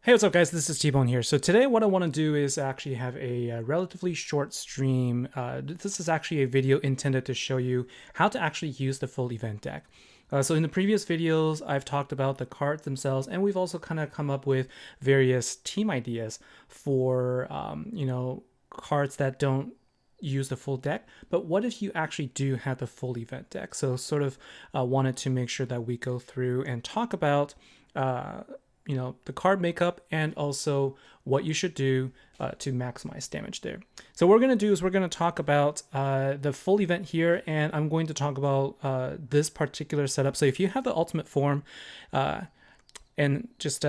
Hey, what's up guys? This is T-Bone here. So today what I want to do is actually have a relatively short stream. This is actually a video intended to show you how to actually use the full event deck. So in the previous videos, I've talked about the cards themselves, and we've also kind of come up with various team ideas for, cards that don't use the full deck. But what if you actually do have the full event deck? So sort of wanted to make sure that we go through and talk about the card makeup and also what you should do to maximize damage there. So what we're going to do is we're going to talk about the full event here, and I'm going to talk about this particular setup. So if you have the ultimate form, and just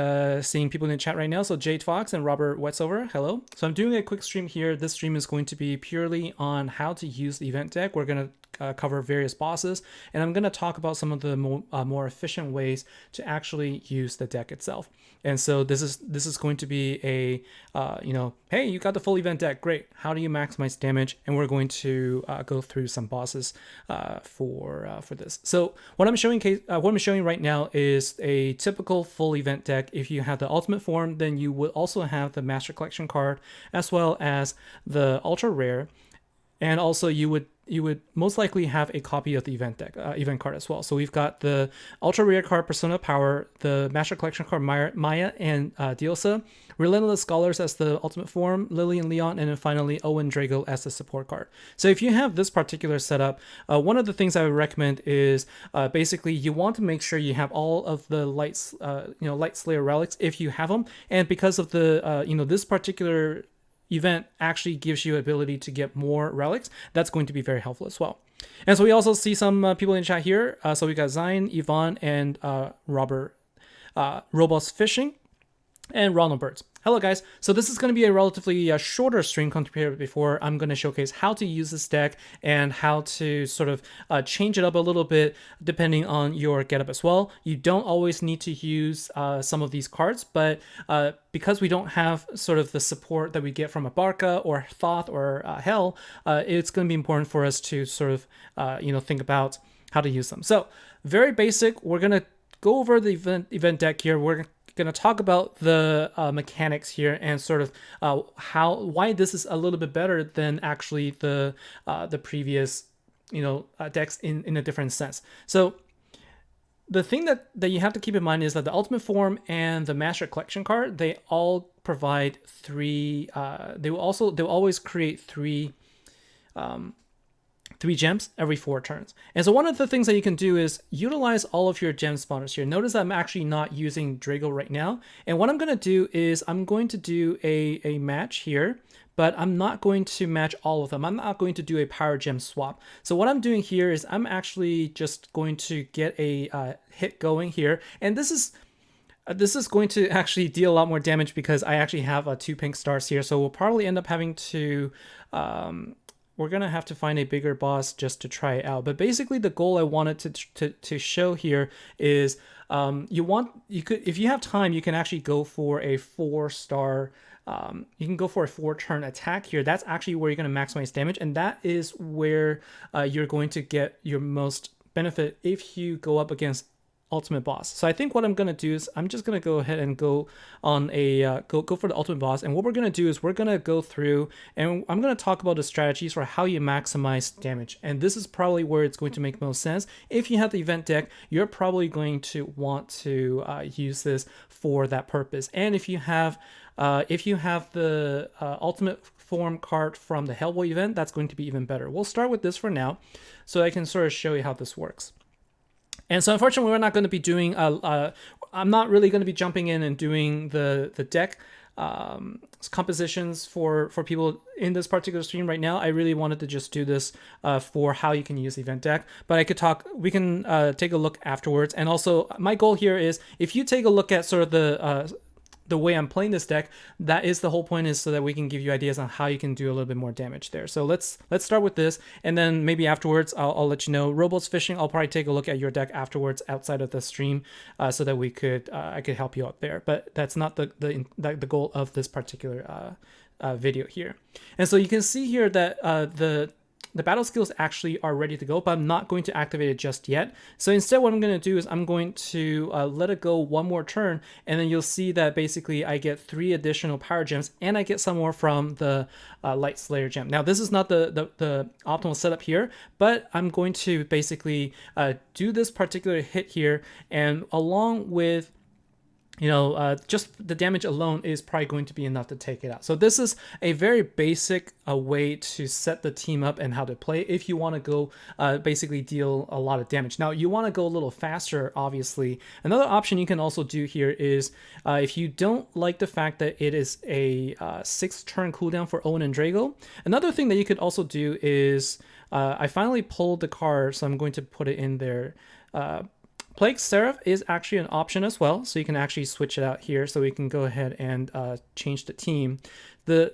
seeing people in the chat right now. So Jade Fox and Robert Wetzover, hello. So I'm doing a quick stream here. This stream is going to be purely on how to use the event deck. We're going to cover various bosses, and I'm going to talk about some of the more efficient ways to actually use the deck itself. And so this is going to be a hey, you got the full event deck, great. How do you maximize damage? And we're going to go through some bosses for this. So what I'm showing right now is a typical full event deck. If you have the ultimate form, then you would also have the Master Collection card as well as the ultra rare, and also you would most likely have a copy of the event deck, event card as well. So we've got the ultra rare card Persona Power, the Master Collection card Maya and Diosa, Relentless Scholars as the ultimate form, Lily and Leon, and then finally Owen Drago as the support card. So if you have this particular setup, one of the things I would recommend is basically you want to make sure you have all of the Light Slayer relics if you have them, and because of the this particular event actually gives you ability to get more relics, that's going to be very helpful as well. And so we also see some people in chat here. So we got Zion, Yvonne, and Robert, Robos Fishing, and Ronald Birds. Hello guys. So this is going to be a relatively shorter stream compared to before. I'm going to showcase how to use this deck and how to sort of change it up a little bit depending on your getup as well. You don't always need to use some of these cards, but because we don't have sort of the support that we get from Arbarkuh or Thoth or Hell, it's going to be important for us to sort of think about how to use them. So very basic. We're going to go over the event deck here. We're going to talk about the mechanics here and sort of why this is a little bit better than actually the previous decks in a different sense. So the thing that you have to keep in mind is that the ultimate form and the Master Collection card, they all provide three. They'll always create three gems every 4 turns. And so one of the things that you can do is utilize all of your gem spawners here. Notice that I'm actually not using Drago right now. And what I'm going to do is I'm going to do a match here, but I'm not going to match all of them. I'm not going to do a power gem swap. So what I'm doing here is I'm actually just going to get a hit going here. And this is going to actually deal a lot more damage because I actually have 2 pink stars here. So we'll probably end up having to we're gonna have to find a bigger boss just to try it out. But basically the goal I wanted to show here is if you have time, you can actually go for a 4-star. You can go for a 4-turn attack here. That's actually where you're going to maximize damage, and that is where you're going to get your most benefit if you go up against ultimate boss. So I think what I'm going to do is I'm just going to go ahead and go on a go for the ultimate boss, and what we're going to do is we're going to go through and I'm going to talk about the strategies for how you maximize damage. And this is probably where it's going to make most sense. If you have the event deck, you're probably going to want to use this for that purpose. And if you have the ultimate form card from the Hellboy event, that's going to be even better. We'll start with this for now so I can sort of show you how this works. And so unfortunately, we're not going to be doing, I'm not really going to be jumping in and doing the deck compositions for people in this particular stream right now. I really wanted to just do this for how you can use the event deck, but we can take a look afterwards. And also my goal here is if you take a look at sort of the way I'm playing this deck, that is the whole point, is so that we can give you ideas on how you can do a little bit more damage there. So let's start with this, and then maybe afterwards I'll let you know. Robots Fishing, I'll probably take a look at your deck afterwards outside of the stream, so that we could I could help you out there. But that's not the goal of this particular video here. And so you can see here that the battle skills actually are ready to go, but I'm not going to activate it just yet. So instead what I'm going to do is I'm going to let it go one more turn, and then you'll see that basically I get 3 additional power gems, and I get some more from the Light Slayer gem. Now this is not the optimal setup here, but I'm going to basically do this particular hit here, and along with just the damage alone is probably going to be enough to take it out. So this is a very basic way to set the team up and how to play if you want to go basically deal a lot of damage. Now you want to go a little faster, obviously. Another option you can also do here is if you don't like the fact that it is a 6-turn cooldown for Owen and Drago, another thing that you could also do is I finally pulled the card, so I'm going to put it in there. Plague Seraph is actually an option as well, so you can actually switch it out here. So we can go ahead and change the team. The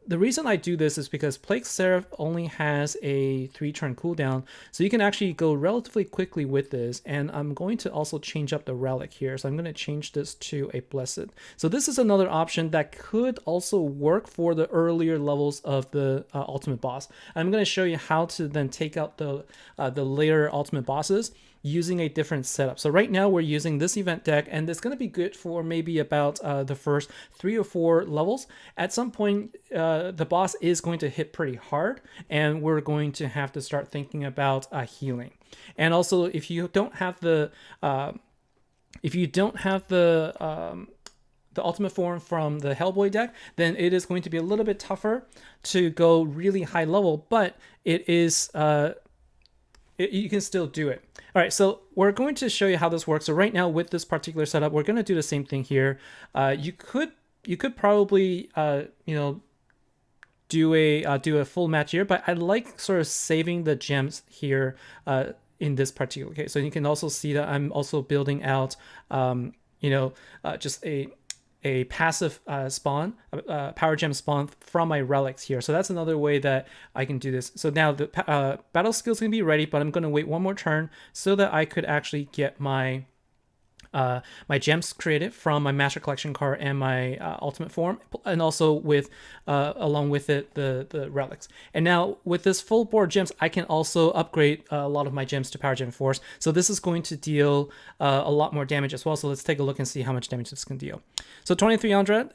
reason I do this is because Plague Seraph only has a 3-turn cooldown, so you can actually go relatively quickly with this. And I'm going to also change up the relic here, so I'm going to change this to a Blessed. So this is another option that could also work for the earlier levels of the ultimate boss. I'm going to show you how to then take out the later ultimate bosses using a different setup. So right now we're using this event deck, and it's going to be good for maybe about the first 3 or 4 levels. At some point the boss is going to hit pretty hard, and we're going to have to start thinking about healing. And also, if you don't have the ultimate form from the Hellboy deck, then it is going to be a little bit tougher to go really high level, but it is you can still do it. All right, so we're going to show you how this works. So right now with this particular setup, we're going to do the same thing here. You could probably do a full match here, but I like sort of saving the gems here in this particular case. So you can also see that I'm also building out just a passive spawn, power gem spawn from my relics here. So that's another way that I can do this. So now the battle skills can be ready, but I'm going to wait one more turn so that I could actually get my my gems created from my Master Collection card and my ultimate form, and also with along with it the relics. And now with this full board gems, I can also upgrade a lot of my gems to Power Gem Force. So this is going to deal a lot more damage as well. So let's take a look and see how much damage this can deal. So 2300,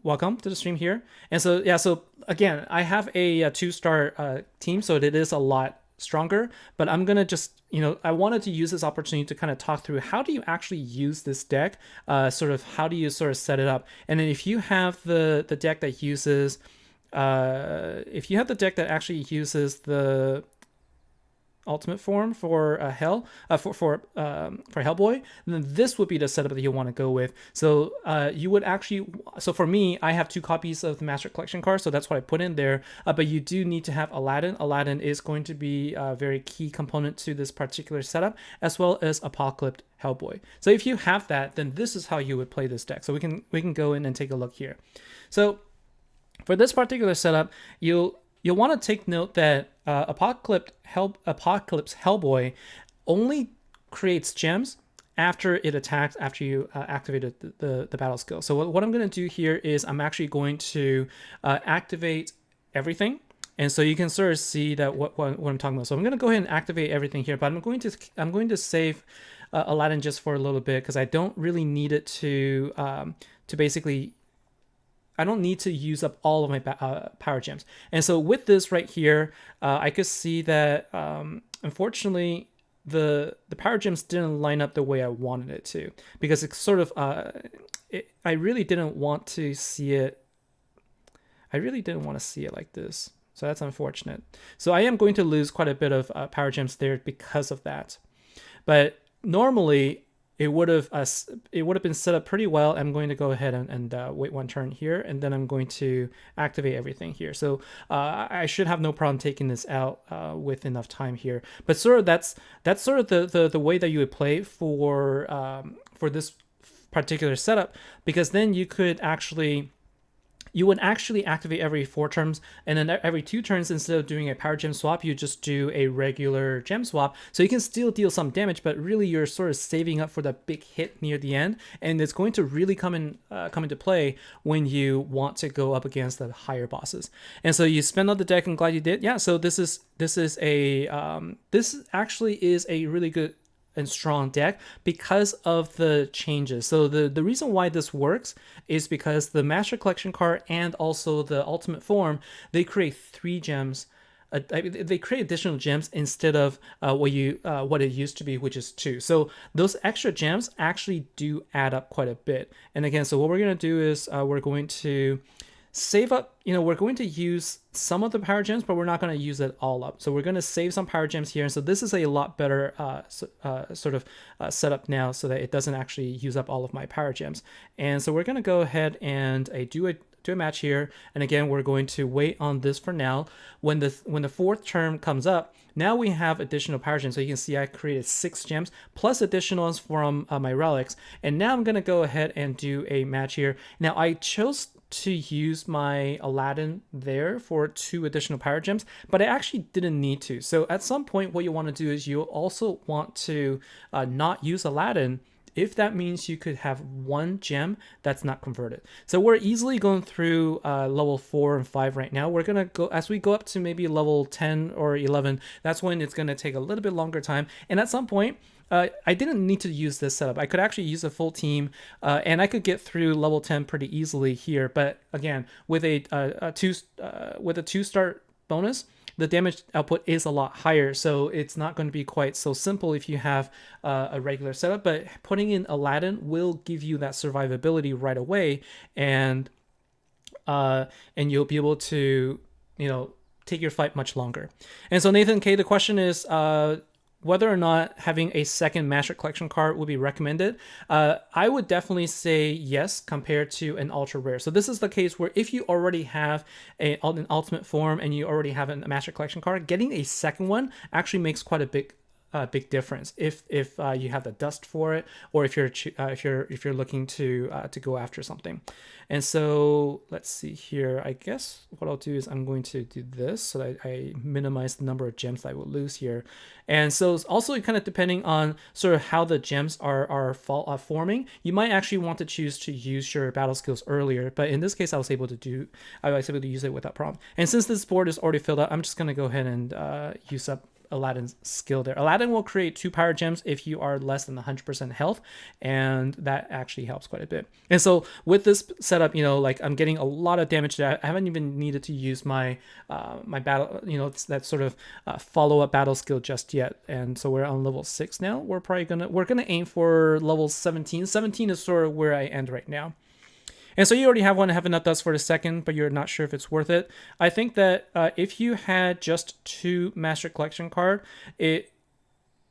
welcome to the stream here. And so yeah, so again, I have a 2-star team, so it is a lot stronger, but I'm gonna just, I wanted to use this opportunity to kind of talk through how do you actually use this deck, sort of how do you sort of set it up. And then if you have the deck that uses if you have the deck that actually uses the ultimate form for for Hellboy, then this would be the setup that you want to go with. So you would actually, so for me, I have 2 copies of the Master Collection card, so that's what I put in there. But you do need to have Aladdin. Aladdin is going to be a very key component to this particular setup, as well as Apocalypse Hellboy. So if you have that, then this is how you would play this deck. So we can go in and take a look here. So for this particular setup, you'll want to take note that Apocalypse Hellboy only creates gems after it attacks, after you activated the battle skill. So what I'm going to do here is I'm actually going to activate everything. And so you can sort of see that what I'm talking about. So I'm going to go ahead and activate everything here, but I'm going to save Aladdin just for a little bit, because I don't really need it to basically, I don't need to use up all of my power gems. And so with this right here, I could see that unfortunately the power gems didn't line up the way I wanted it to, because it's sort of I really didn't want to see it. I really didn't want to see it like this. So that's unfortunate. So I am going to lose quite a bit of power gems there because of that. But normally it would have been set up pretty well. I'm going to go ahead and wait one turn here, and then I'm going to activate everything here. So I should have no problem taking this out with enough time here. But sort of that's sort of the way that you would play for this particular setup, because then you could actually you would actually activate every 4 turns, and then every 2 turns, instead of doing a power gem swap, you just do a regular gem swap. So you can still deal some damage, but really you're sort of saving up for the big hit near the end, and it's going to really come into play when you want to go up against the higher bosses. And so you spend on the deck, and glad you did. Yeah, so this actually is a really good and strong deck because of the changes. So the reason why this works is because the Master Collection card and also the Ultimate Form, they create 3 gems. They create additional gems instead of what it used to be, which is 2. So those extra gems actually do add up quite a bit. And again, so what we're going to do is we're going to save up, we're going to use some of the power gems, but we're not going to use it all up. So we're going to save some power gems here. And so this is a lot better setup now, so that it doesn't actually use up all of my power gems. And so we're going to go ahead and do a match here. And again, we're going to wait on this for now. When the 4th turn comes up, now we have additional power gems. So you can see I created 6 gems plus additionals from my relics. And now I'm going to go ahead and do a match here. Now I chose to use my Aladdin there for 2 additional power gems, but I actually didn't need to. So at some point, what you want to do is you also want to not use Aladdin if that means you could have 1 gem that's not converted. So we're easily going through level 4 and 5 right now. We're gonna go, as we go up to maybe level 10 or 11, that's when it's gonna take a little bit longer time. And at some point, I didn't need to use this setup. I could actually use a full team, and I could get through level 10 pretty easily here. But again, with a 2-star bonus, the damage output is a lot higher, so it's not going to be quite so simple if you have a regular setup. But putting in Aladdin will give you that survivability right away, and you'll be able to take your fight much longer. And so Nathan K, the question is whether or not having a second Master Collection card would be recommended. I would definitely say yes compared to an ultra rare. So this is the case where if you already have an Ultimate Form and you already have a Master Collection card, getting a second one actually makes quite a big difference if you have the dust for it, or if you're looking to go after something. And so let's see here. I guess what I'll do is I'm going to do this so that I minimize the number of gems that I will lose here. And so it's also kind of depending on sort of how the gems are forming. You might actually want to choose to use your battle skills earlier, but in this case, I was able to use it without problem. And since this board is already filled up, I'm just going to go ahead and use up Aladdin's skill there. Aladdin will create 2 power gems if you are less than 100% health, and that actually helps quite a bit. And so with this setup, like I'm getting a lot of damage there. I haven't even needed to use my my battle, that sort of follow-up battle skill just yet. And so we're on level 6 now. We're gonna aim for level 17. 17 is sort of where I end right now. And so you already have one, have enough dust for the second, but you're not sure if it's worth it. I think that if you had just 2 Master Collection card,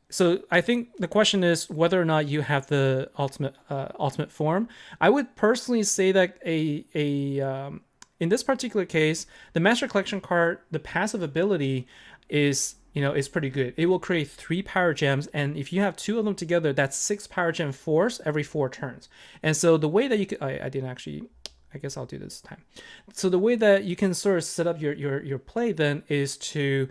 so I think the question is whether or not you have the ultimate form. I would personally say that in this particular case, the Master Collection card, the passive ability is pretty good. It will create 3 power gems, and if you have 2 of them together, that's 6 power gem force every 4 turns. And so the way that you could, I didn't actually, I guess I'll do this time. So the way that you can sort of set up your play then is to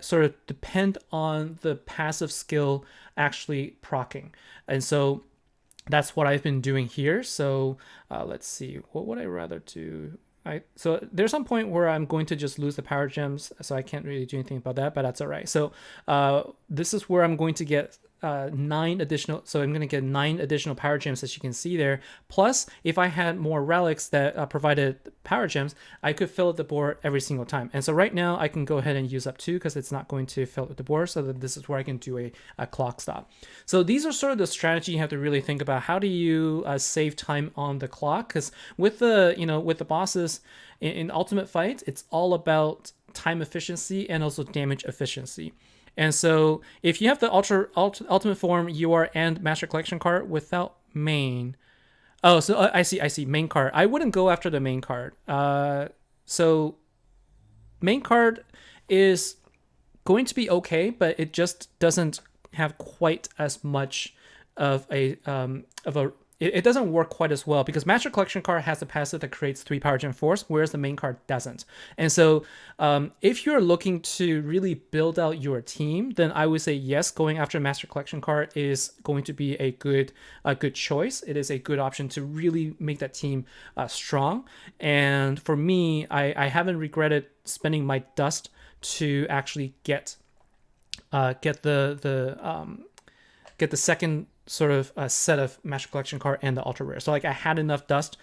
sort of depend on the passive skill actually proccing. And so that's what I've been doing here. So let's see, what would I rather do? So there's some point where I'm going to just lose the power gems, so I can't really do anything about that, but that's all right. So this is where I'm going to get 9 additional. So I'm going to get 9 additional power gems, as you can see there. Plus, if I had more relics that provided power gems, I could fill up the board every single time. And so right now I can go ahead and use up 2 because it's not going to fill up the board. So that this is where I can do a clock stop. So these are sort of the strategy you have to really think about. How do you save time on the clock? Because with the bosses in ultimate fights, it's all about time efficiency and also damage efficiency. And so if you have the ultimate form, UR, and Master Collection card without main. Oh, so I see. Main card. I wouldn't go after the main card. So main card is going to be okay, but it just doesn't have quite as much of a it doesn't work quite as well because Master Collection card has a passive that creates 3 Power Gem Force, whereas the main card doesn't. And so if you're looking to really build out your team, then I would say yes, going after Master Collection card is going to be a good choice. It is a good option to really make that team strong. And for me, I haven't regretted spending my dust to actually get the second sort of set of Master Collection card and the ultra rare. So like I had enough dust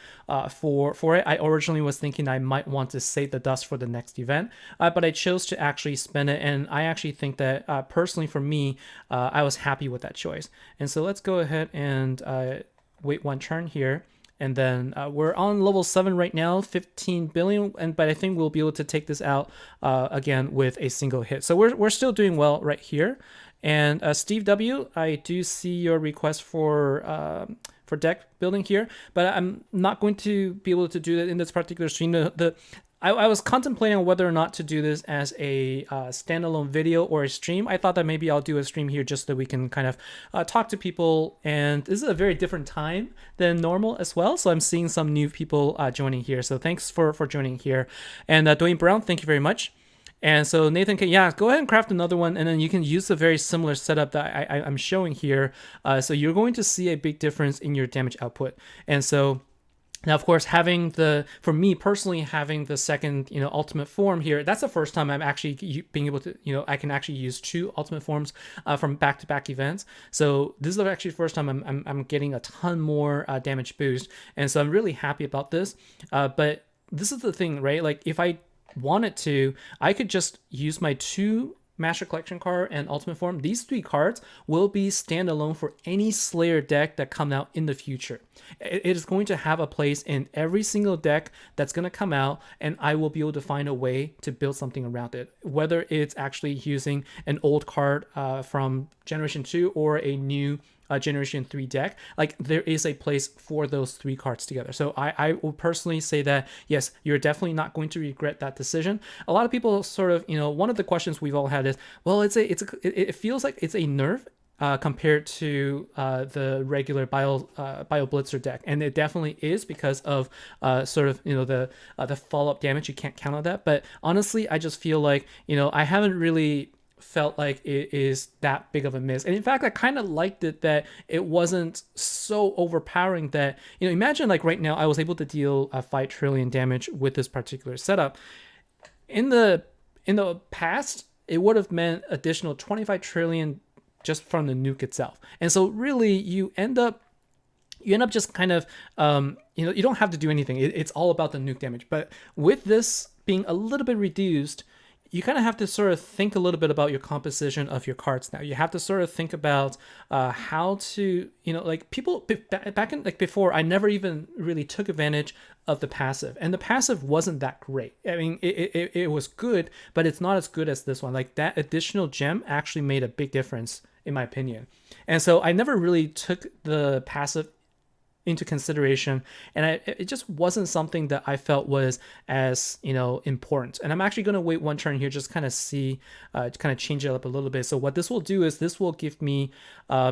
for it. I originally was thinking I might want to save the dust for the next event, but I chose to actually spend it, and I actually think that personally for me, I was happy with that choice. And so let's go ahead and wait one turn here. And then we're on level 7 right now, 15 billion, but I think we'll be able to take this out again with a single hit. So we're still doing well right here. And Steve W, I do see your request for deck building here, but I'm not going to be able to do that in this particular stream. I was contemplating whether or not to do this as a standalone video or a stream. I thought that maybe I'll do a stream here just so we can kind of talk to people. And this is a very different time than normal as well. So I'm seeing some new people joining here. So thanks for joining here. And Dwayne Brown, thank you very much. And so Nathan K, yeah, go ahead and craft another one, and then you can use the very similar setup that I'm showing here. So you're going to see a big difference in your damage output. And so now, of course, for me personally, having the second, ultimate form here, that's the first time I'm actually being able to, I can actually use 2 ultimate forms from back-to-back events. So this is actually the first time I'm getting a ton more damage boost. And so I'm really happy about this. But this is the thing, right? Like if I wanted to, I could just use my 2 Master Collection card and Ultimate Form. These 3 cards will be standalone for any Slayer deck that come out in the future. It is going to have a place in every single deck that's going to come out, and I will be able to find a way to build something around it. Whether it's actually using an old card from Generation 2 or a new Generation 3 deck, like there is a place for those 3 cards together. So I will personally say that yes, you're definitely not going to regret that decision. A lot of people sort of, one of the questions we've all had is, well, it feels like it's a nerf compared to the regular Bio Blitzer deck, and it definitely is because of sort of the follow-up damage. You can't count on that, but honestly, I just feel like I haven't really felt like it is that big of a miss. And in fact, I kind of liked it that it wasn't so overpowering that, imagine like right now I was able to deal 5 trillion damage with this particular setup. In the past, it would have meant additional 25 trillion just from the nuke itself. And so really you end up just kind of, you don't have to do anything. It's all about the nuke damage. But with this being a little bit reduced, you kind of have to sort of think a little bit about your composition of your cards now. You have to sort of think about how to, like people back in like before, I never even really took advantage of the passive, and the passive wasn't that great. I mean, it was good, but it's not as good as this one. Like that additional gem actually made a big difference in my opinion. And so I never really took the passive into consideration, and it just wasn't something that I felt was as important. And I'm actually going to wait one turn here, just kind of see, kind of change it up a little bit. So what this will do is this will give me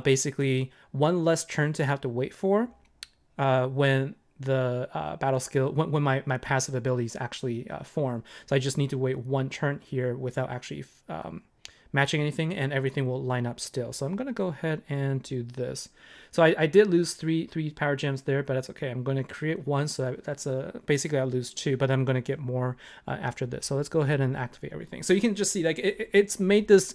basically one less turn to have to wait for when the battle skill, when my passive abilities actually form. So I just need to wait one turn here without actually matching anything, and everything will line up still. So I'm going to go ahead and do this. So I did lose three power gems there, but that's okay. I'm going to create 1, so that's basically I lose 2, but I'm going to get more after this. So let's go ahead and activate everything. So you can just see like it's made this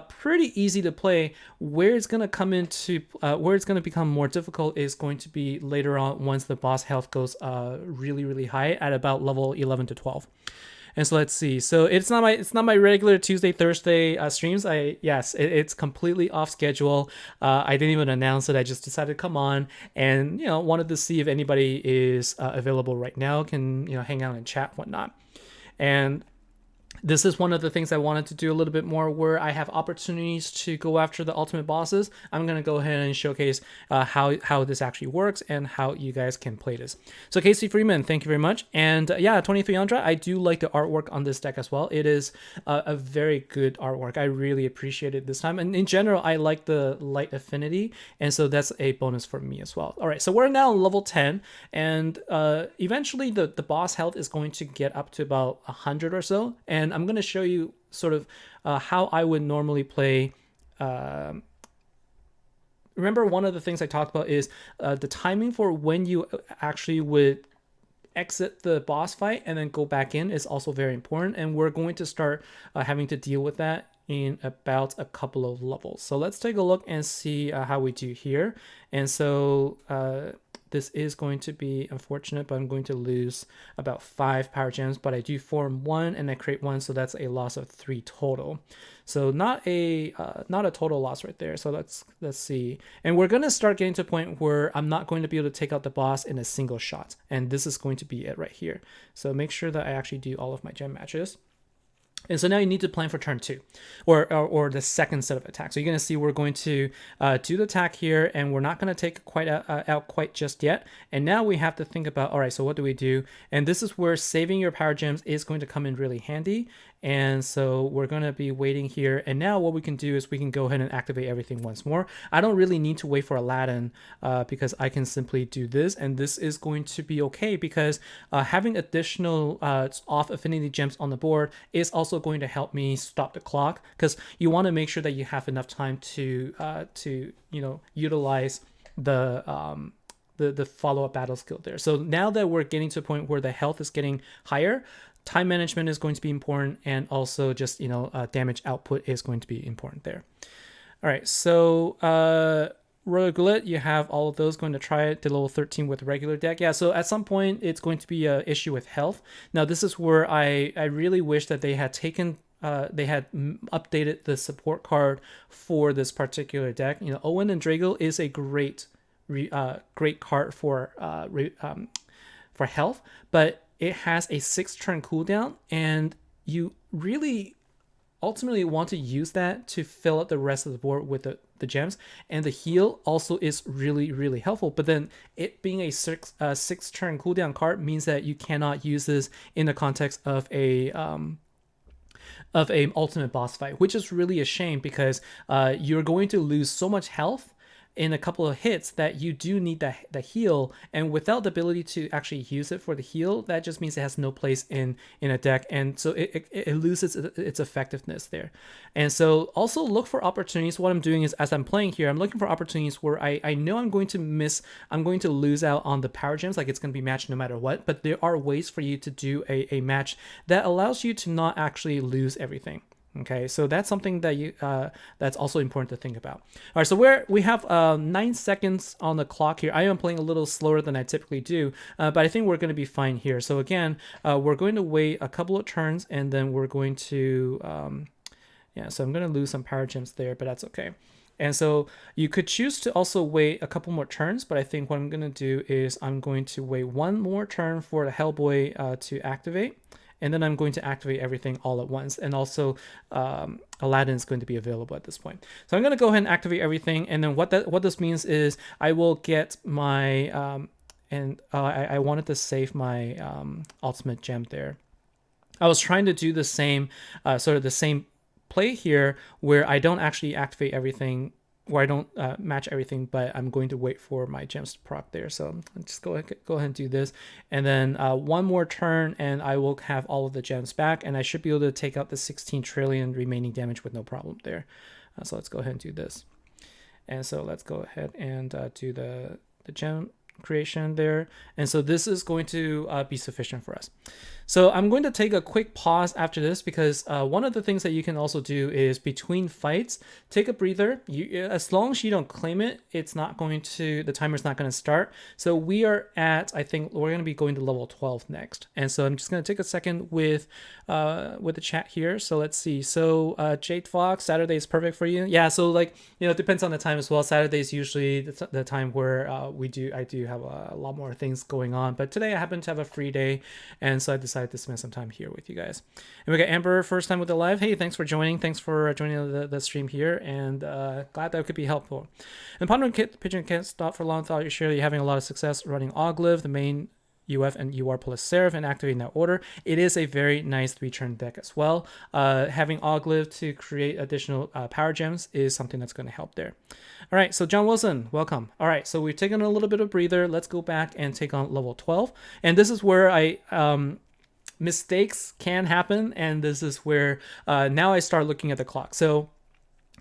pretty easy to play. Where it's going to come into, where it's going to become more difficult is going to be later on once the boss health goes really, really high at about level 11 to 12. And so let's see. So it's not my regular Tuesday, Thursday streams. It's completely off schedule. I didn't even announce it. I just decided to come on and wanted to see if anybody is available right now, can hang out and chat, whatnot. And This is one of the things I wanted to do a little bit more where I have opportunities to go after the ultimate bosses. I'm going to go ahead and showcase how this actually works and how you guys can play this. So Casey Freeman, thank you very much. And yeah, 2300, I do like the artwork on this deck as well. It is a very good artwork. I really appreciate it this time. And in general, I like the light affinity. And so that's a bonus for me as well. All right, so we're now level 10. And eventually the boss health is going to get up to about 100 or so. And I'm going to show you sort of how I would normally play. Remember, one of the things I talked about is the timing for when you actually would exit the boss fight and then go back in is also very important. And we're going to start having to deal with that in about a couple of levels. So let's take a look and see how we do here. And so this is going to be unfortunate, but I'm going to lose about 5 power gems, but I do form 1 and I create 1, so that's a loss of 3 total. So not a total loss right there. So let's see. And we're going to start getting to a point where I'm not going to be able to take out the boss in a single shot. And this is going to be it right here. So make sure that I actually do all of my gem matches. And so now you need to plan for turn 2 or the second set of attacks. So you're going to see we're going to do the attack here, and we're not going to take quite out quite just yet. And now we have to think about, all right, so what do we do? And this is where saving your power gems is going to come in really handy. And so we're going to be waiting here. And now what we can do is we can go ahead and activate everything once more. I don't really need to wait for Aladdin because I can simply do this. And this is going to be okay because having additional off affinity gems on the board is also going to help me stop the clock, because you want to make sure that you have enough time to utilize the follow-up battle skill there. So now that we're getting to a point where the health is getting higher, time management is going to be important, and also just damage output is going to be important there. All right, so Royal Gullet, you have all of those. Going to try it to level 13 with regular deck. Yeah, so at some point it's going to be an issue with health. Now this is where I really wish that they had taken updated the support card for this particular deck. Owen and Drago is a great card for health, but it has a 6-turn cooldown, and you really ultimately want to use that to fill up the rest of the board with the gems. And the heal also is really, really helpful. But then it being a 6-turn cooldown card means that you cannot use this in the context of a ultimate boss fight, which is really a shame, because you're going to lose so much health in a couple of hits that you do need the heal, and without the ability to actually use it for the heal, that just means it has no place in a deck, and so it loses its effectiveness there. And so also look for opportunities. What I'm doing is, as I'm playing here, I'm looking for opportunities where I know I'm going to lose out on the power gems, like it's going to be matched no matter what, but there are ways for you to do a match that allows you to not actually lose everything. Okay, so that's something that that's also important to think about. All right, so we have 9 seconds on the clock here. I am playing a little slower than I typically do, but I think we're going to be fine here. So again, we're going to wait a couple of turns, and then we're going to, so I'm going to lose some power gems there, but that's okay. And so you could choose to also wait a couple more turns, but I think what I'm going to do is I'm going to wait 1 more turn for the Hellboy to activate. And then I'm going to activate everything all at once. And also Aladdin is going to be available at this point. So I'm going to go ahead and activate everything. And then what this means is I will get my, I wanted to save my ultimate gem there. I was trying to do the same, sort of the same play here, where I don't actually activate everything, where I don't match everything, but I'm going to wait for my gems to proc there. So let's just go ahead and do this. And then 1 more turn, and I will have all of the gems back, and I should be able to take out the 16 trillion remaining damage with no problem there. So let's go ahead and do this. And so let's go ahead and do the gem creation there. And so this is going to be sufficient for us. So I'm going to take a quick pause after this, because one of the things that you can also do is between fights, take a breather. As long as you don't claim it, the timer's not going to start. So we are I think we're going to be going to level 12 next. And so I'm just going to take a second with the chat here. So let's see. So Jade Fox, Saturday is perfect for you. Yeah. So it depends on the time as well. Saturday is usually the time where I do do have a lot more things going on. But today I happen to have a free day, and so I decided to spend some time here with you guys. And we got Amber, first time with the live. Hey, thanks for joining. Thanks for joining the stream here, and glad that it could be helpful. And Ponder Pigeon can't stop for long. Thought you share that you're having a lot of success running Oglive, the main UF and UR plus Seraph, and activating that order. It is a very nice 3-turn deck as well. Having Oglive to create additional power gems is something that's going to help there. All right, so John Wilson, welcome. All right, so we've taken a little bit of breather. Let's go back and take on level 12. And this is where mistakes can happen, and this is where now I start looking at the clock. So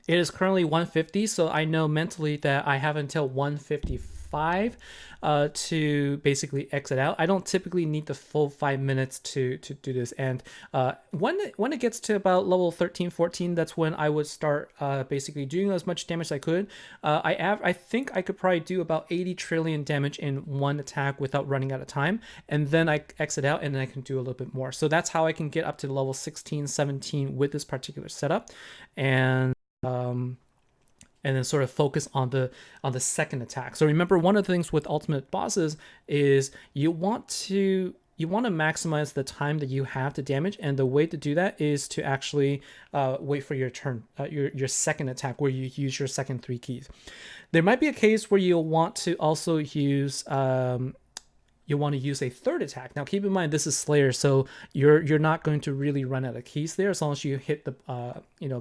it is currently 1:50, so I know mentally that I have until 1:55 to basically exit out. I don't typically need the full 5 minutes to do this, and when it gets to about level 13, 14, that's when I would start basically doing as much damage as I could. I think I could probably do about 80 trillion damage in one attack without running out of time, and then I exit out and then I can do a little bit more. So that's how I can get up to level 16, 17 with this particular setup, and then sort of focus on the second attack. So remember, one of the things with ultimate bosses is you want to maximize the time that you have to damage, and the way to do that is to actually wait for your turn, your second attack, where you use your second 3 keys. There might be a case where you'll want to also use a third attack. Now keep in mind, this is Slayer, so you're not going to really run out of keys there as long as you hit the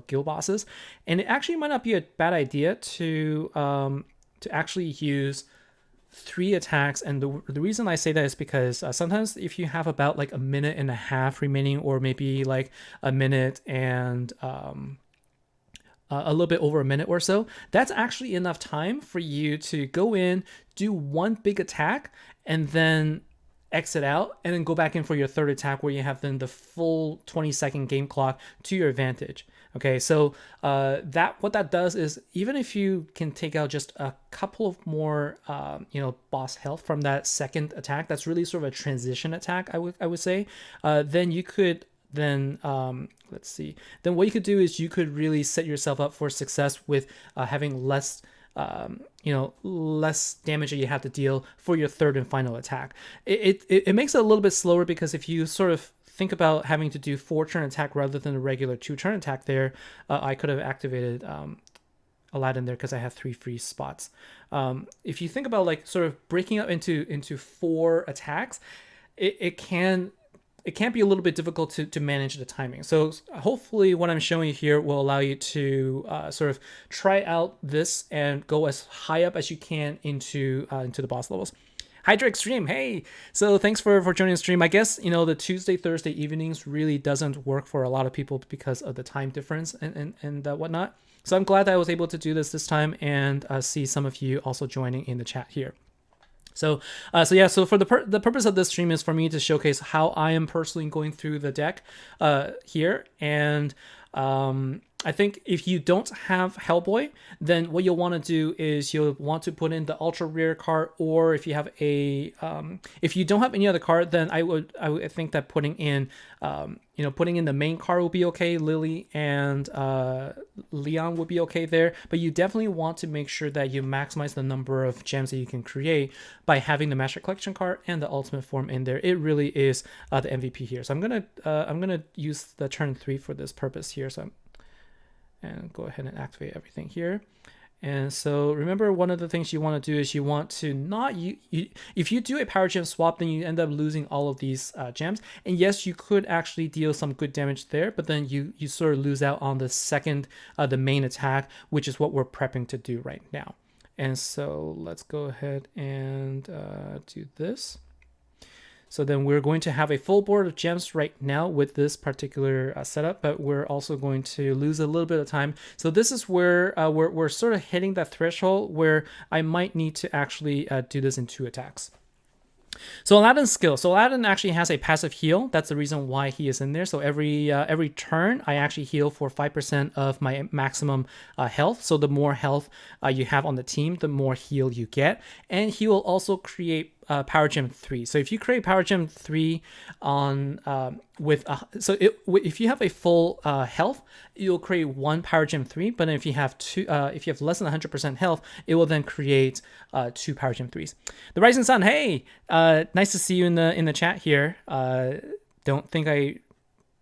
guild bosses. And it actually might not be a bad idea to actually use 3 attacks. And the reason I say that is because sometimes if you have about like a minute and a half remaining, or maybe like a minute and a little bit over a minute or so, that's actually enough time for you to go in, do one big attack, and then exit out, and then go back in for your third attack, where you have then the full 20-second game clock to your advantage. Okay, so what that does is, even if you can take out just a couple of more boss health from that second attack, that's really sort of a transition attack, I would say, then you could then let's see, then what you could do is you could really set yourself up for success with having less less damage that you have to deal for your third and final attack. It makes it a little bit slower, because if you sort of think about having to do 4-turn attack rather than a regular 2-turn attack there, I could have activated Aladdin there because I have 3 free spots. If you think about like sort of breaking up into 4 attacks, it can be a little bit difficult to manage the timing. So hopefully what I'm showing you here will allow you to sort of try out this and go as high up as you can into the boss levels. Hydra Extreme, hey! So thanks for joining the stream. I guess, the Tuesday, Thursday evenings really doesn't work for a lot of people because of the time difference and whatnot. So I'm glad that I was able to do this time, and see some of you also joining in the chat here. So for the purpose of this stream is for me to showcase how I am personally going through the deck here, and I think if you don't have Hellboy, then what you'll want to do is you'll want to put in the ultra rare card, or if you have if you don't have any other card, then I would think that putting in the main card will be okay. Lily and Leon would be okay there, but you definitely want to make sure that you maximize the number of gems that you can create by having the Master Collection card and the Ultimate Form in there. It really is the MVP here. So I'm gonna use the turn 3 for this purpose here. And go ahead and activate everything here. And so remember, one of the things you want to do is you want to not if you do a power gem swap, then you end up losing all of these gems. And yes, you could actually deal some good damage there, but then you sort of lose out on the second, the main attack, which is what we're prepping to do right now. And so let's go ahead and do this. So then we're going to have a full board of gems right now with this particular setup, but we're also going to lose a little bit of time. So this is where we're sort of hitting that threshold where I might need to actually do this in 2 attacks. So Aladdin's skill. So Aladdin actually has a passive heal. That's the reason why he is in there. So every turn, I actually heal for 5% of my maximum health. So the more health you have on the team, the more heal you get. And he will also create Power Gem 3. So if you create Power Gem 3 on if you have a full health, you'll create 1 Power Gem 3. But if you have if you have less than 100% health, it will then create 2 Power Gem 3s. The Rising Sun, hey, nice to see you in the chat here. Don't think I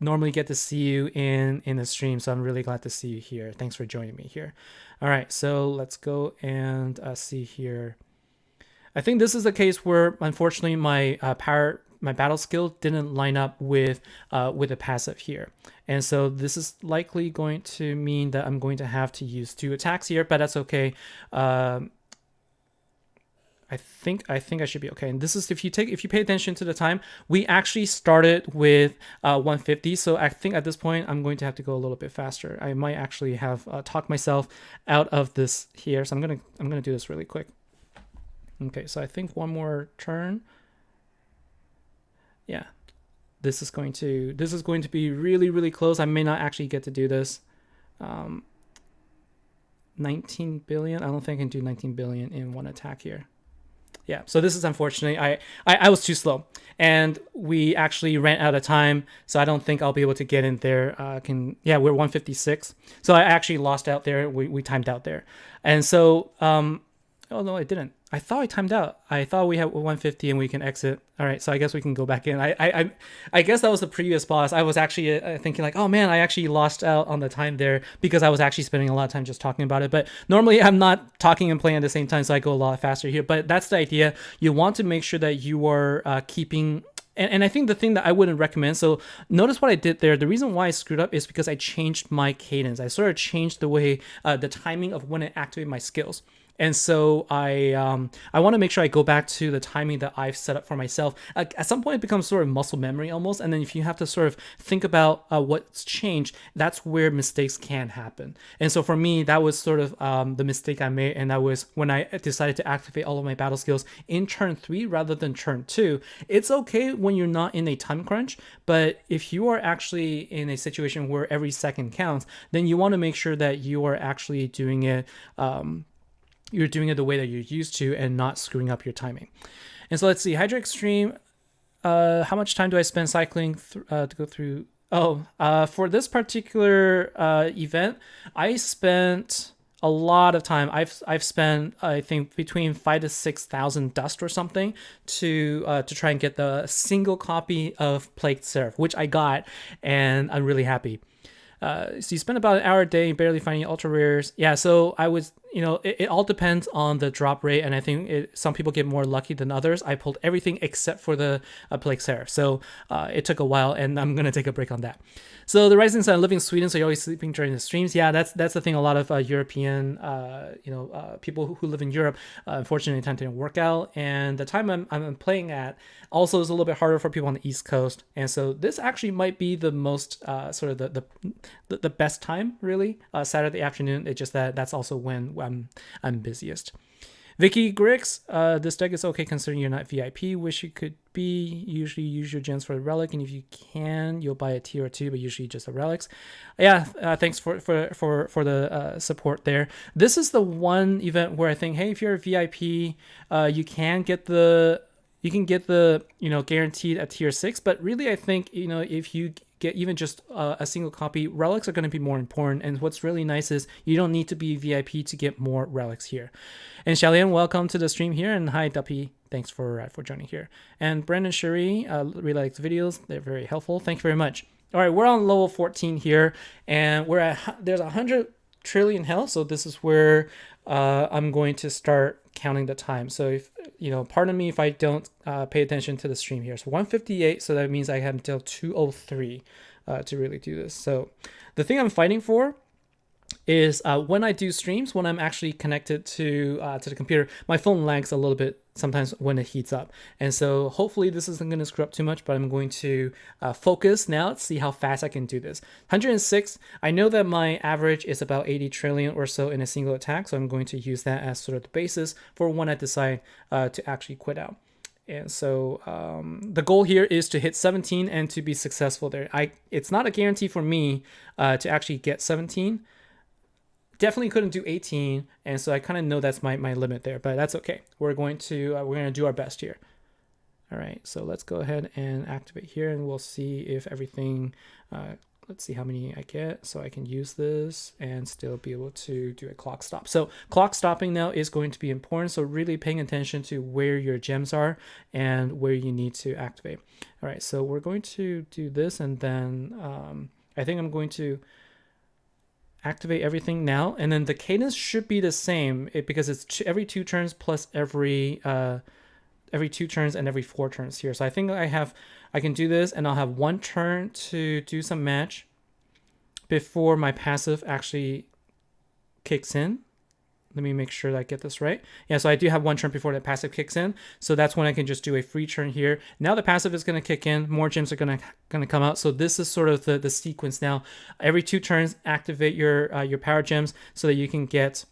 normally get to see you in the stream, so I'm really glad to see you here. Thanks for joining me here. All right, so let's go and see here. I think this is the case where, unfortunately, my battle skill didn't line up with a passive here, and so this is likely going to mean that I'm going to have to use 2 attacks here, but that's okay. I think I should be okay. And this is if you pay attention to the time, we actually started with 150. So I think at this point I'm going to have to go a little bit faster. I might actually have talked myself out of this here. So I'm gonna do this really quick. Okay, so I think 1 more turn. Yeah, this is going to be really, really close. I may not actually get to do this. 19 billion. I don't think I can do 19 billion in 1 attack here. Yeah, so this is unfortunately, I was too slow, and we actually ran out of time, so I don't think I'll be able to get in there. We're 156, so I actually lost out there. We timed out there, and so oh no, I didn't. I thought I timed out. I thought we had 150 and we can exit. All right, so I guess we can go back in. I guess that was the previous boss. I was actually thinking like, oh man, I actually lost out on the time there because I was actually spending a lot of time just talking about it. But normally I'm not talking and playing at the same time, so I go a lot faster here. But that's the idea. You want to make sure that you are keeping. And I think the thing that I wouldn't recommend, so notice what I did there. The reason why I screwed up is because I changed my cadence. I sort of changed the way, the timing of when I activate my skills. And so I want to make sure I go back to the timing that I've set up for myself. At some point, it becomes sort of muscle memory almost. And then if you have to sort of think about what's changed, that's where mistakes can happen. And so for me, that was sort of the mistake I made. And that was when I decided to activate all of my battle skills in turn 3 rather than turn 2. It's okay when you're not in a time crunch, but if you are actually in a situation where every second counts, then you want to make sure that you are actually doing it you're doing it the way that you're used to and not screwing up your timing. And so let's see, Hydra Extreme, how much time do I spend cycling to go through? For this particular event, I spent a lot of time. I've spent, I think, between 5,000 to 6,000 dust or something to try and get the single copy of Plagued Seraph, which I got, and I'm really happy. So you spend about an hour a day barely finding ultra rares. Yeah, so I was, it all depends on the drop rate, and I think some people get more lucky than others. I pulled everything except for the Plague Seraph, so it took a while, and I'm gonna take a break on that. So the Rising Sun, live in Sweden, so you're always sleeping during the streams. Yeah, that's the thing. A lot of European, people who live in Europe, unfortunately, time didn't work out, and the time I'm playing at also is a little bit harder for people on the East Coast, and so this actually might be the most sort of the best time, really, Saturday afternoon. It's just that's also when I'm busiest. Vicky Grix, this deck is okay considering you're not VIP. Wish you could be. Usually use your gens for the relic, and if you can, you'll buy a tier or 2, but usually just the relics. Yeah, thanks for the support there. This is the one event where I think, hey, if you're a VIP, you can get the guaranteed at tier 6, but really I think if you get even just a single copy, relics are going to be more important. And what's really nice is you don't need to be VIP to get more relics here. And Shalian, welcome to the stream here, and hi Duppy, thanks for joining here. And Brandon Cherie, really like the videos, they're very helpful. Thank you very much. All right, we're on level 14 here, and there's 100 trillion health, so this is where I'm going to start counting the time. So if pardon me if I don't pay attention to the stream here. So 158, so that means I have until 203 to really do this. So the thing I'm fighting for is when I do streams, when I'm actually connected to the computer, my phone lags a little bit sometimes when it heats up. And so hopefully this isn't going to screw up too much, but I'm going to focus now to see how fast I can do this. 106, I know that my average is about 80 trillion or so in a single attack, so I'm going to use that as sort of the basis for when I decide to actually quit out. And so the goal here is to hit 17 and to be successful there. It's not a guarantee for me to actually get 17. Definitely couldn't do 18, and so I kind of know that's my limit there, but that's okay. We're going to do our best here. All right, so let's go ahead and activate here, and we'll see if everything, let's see how many I get. So I can use this and still be able to do a clock stop. So clock stopping now is going to be important. So really paying attention to where your gems are and where you need to activate. All right, so we're going to do this, and then I think I'm going to activate everything now, and then the cadence should be the same because it's every 2 turns plus every 2 turns and every 4 turns here. So I think I can do this, and I'll have 1 turn to do some match before my passive actually kicks in. Let me make sure that I get this right. Yeah, so I do have 1 turn before the passive kicks in. So that's when I can just do a free turn here. Now the passive is going to kick in. More gems are going to come out. So this is sort of the sequence now. Every 2 turns, activate your power gems so that you can get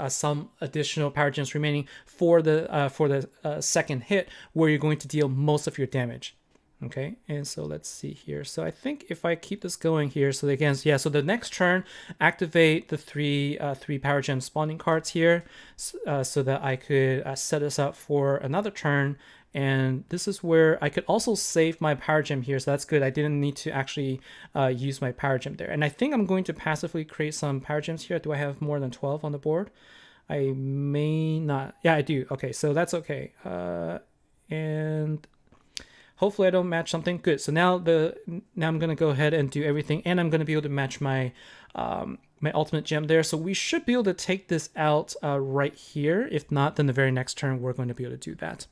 some additional power gems remaining for the second hit, where you're going to deal most of your damage. Okay, and so let's see here. So I think if I keep this going here, so again, yeah, so the next turn, activate the three power gem spawning cards here, so that I could set us up for another turn. And this is where I could also save my power gem here, so that's good. I didn't need to actually use my power gem there. And I think I'm going to passively create some power gems here. Do I have more than 12 on the board? I may not. Yeah, I do. Okay, so that's okay. And hopefully I don't match something good. So now I'm going to go ahead and do everything, and I'm going to be able to match my my ultimate gem there. So we should be able to take this out right here. If not, then the very next turn we're going to be able to do that.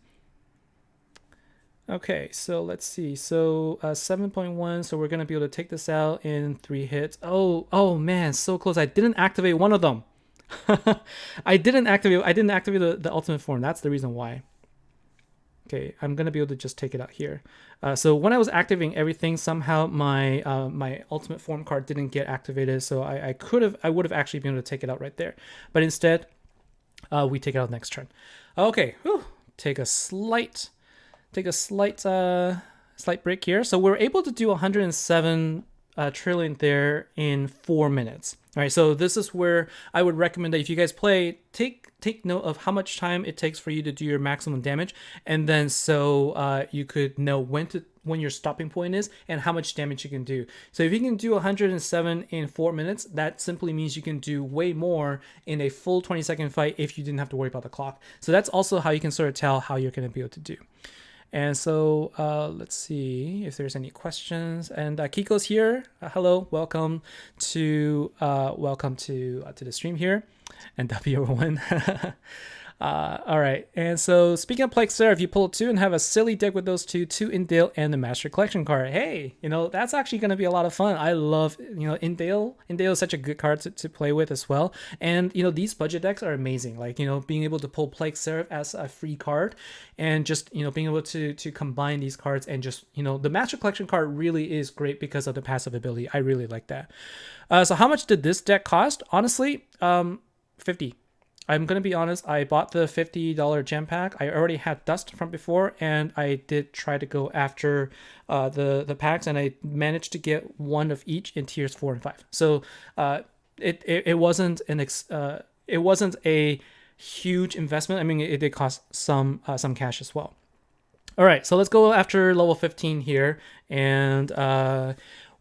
Okay, so let's see. So 7.1. So we're going to be able to take this out in 3 hits. Oh man, so close. I didn't activate one of them. I didn't activate the ultimate form. That's the reason why. Okay, I'm gonna be able to just take it out here. So when I was activating everything, somehow my my ultimate form card didn't get activated. So I would have actually been able to take it out right there. But instead, we take it out next turn. Okay, whew, take a slight break here. So we're able to do 107 trillion there in 4 minutes. All right, so this is where I would recommend that if you guys play, take note of how much time it takes for you to do your maximum damage, and then so you could know when your stopping point is and how much damage you can do. So if you can do 107 in 4 minutes, that simply means you can do way more in a full 20-second fight if you didn't have to worry about the clock. So that's also how you can sort of tell how you're going to be able to do. And so let's see if there's any questions. And Kiko's here. Hello, welcome to the stream here, and W1. All right, and so speaking of Plexer, if you pull 2 and have a silly deck with those two Indale and the Master Collection card, hey, that's actually going to be a lot of fun. I love, Indale. Indale is such a good card to play with as well. And, these budget decks are amazing. Like, being able to pull Plexer as a free card, and just, being able to combine these cards, and just, the Master Collection card really is great because of the passive ability. I really like that. So how much did this deck cost? Honestly, 50. I'm going to be honest, I bought the $50 gem pack. I already had Dust from before, and I did try to go after the packs, and I managed to get 1 of each in tiers 4 and 5. So it wasn't it wasn't a huge investment. I mean, it did cost some cash as well. All right, so let's go after level 15 here, and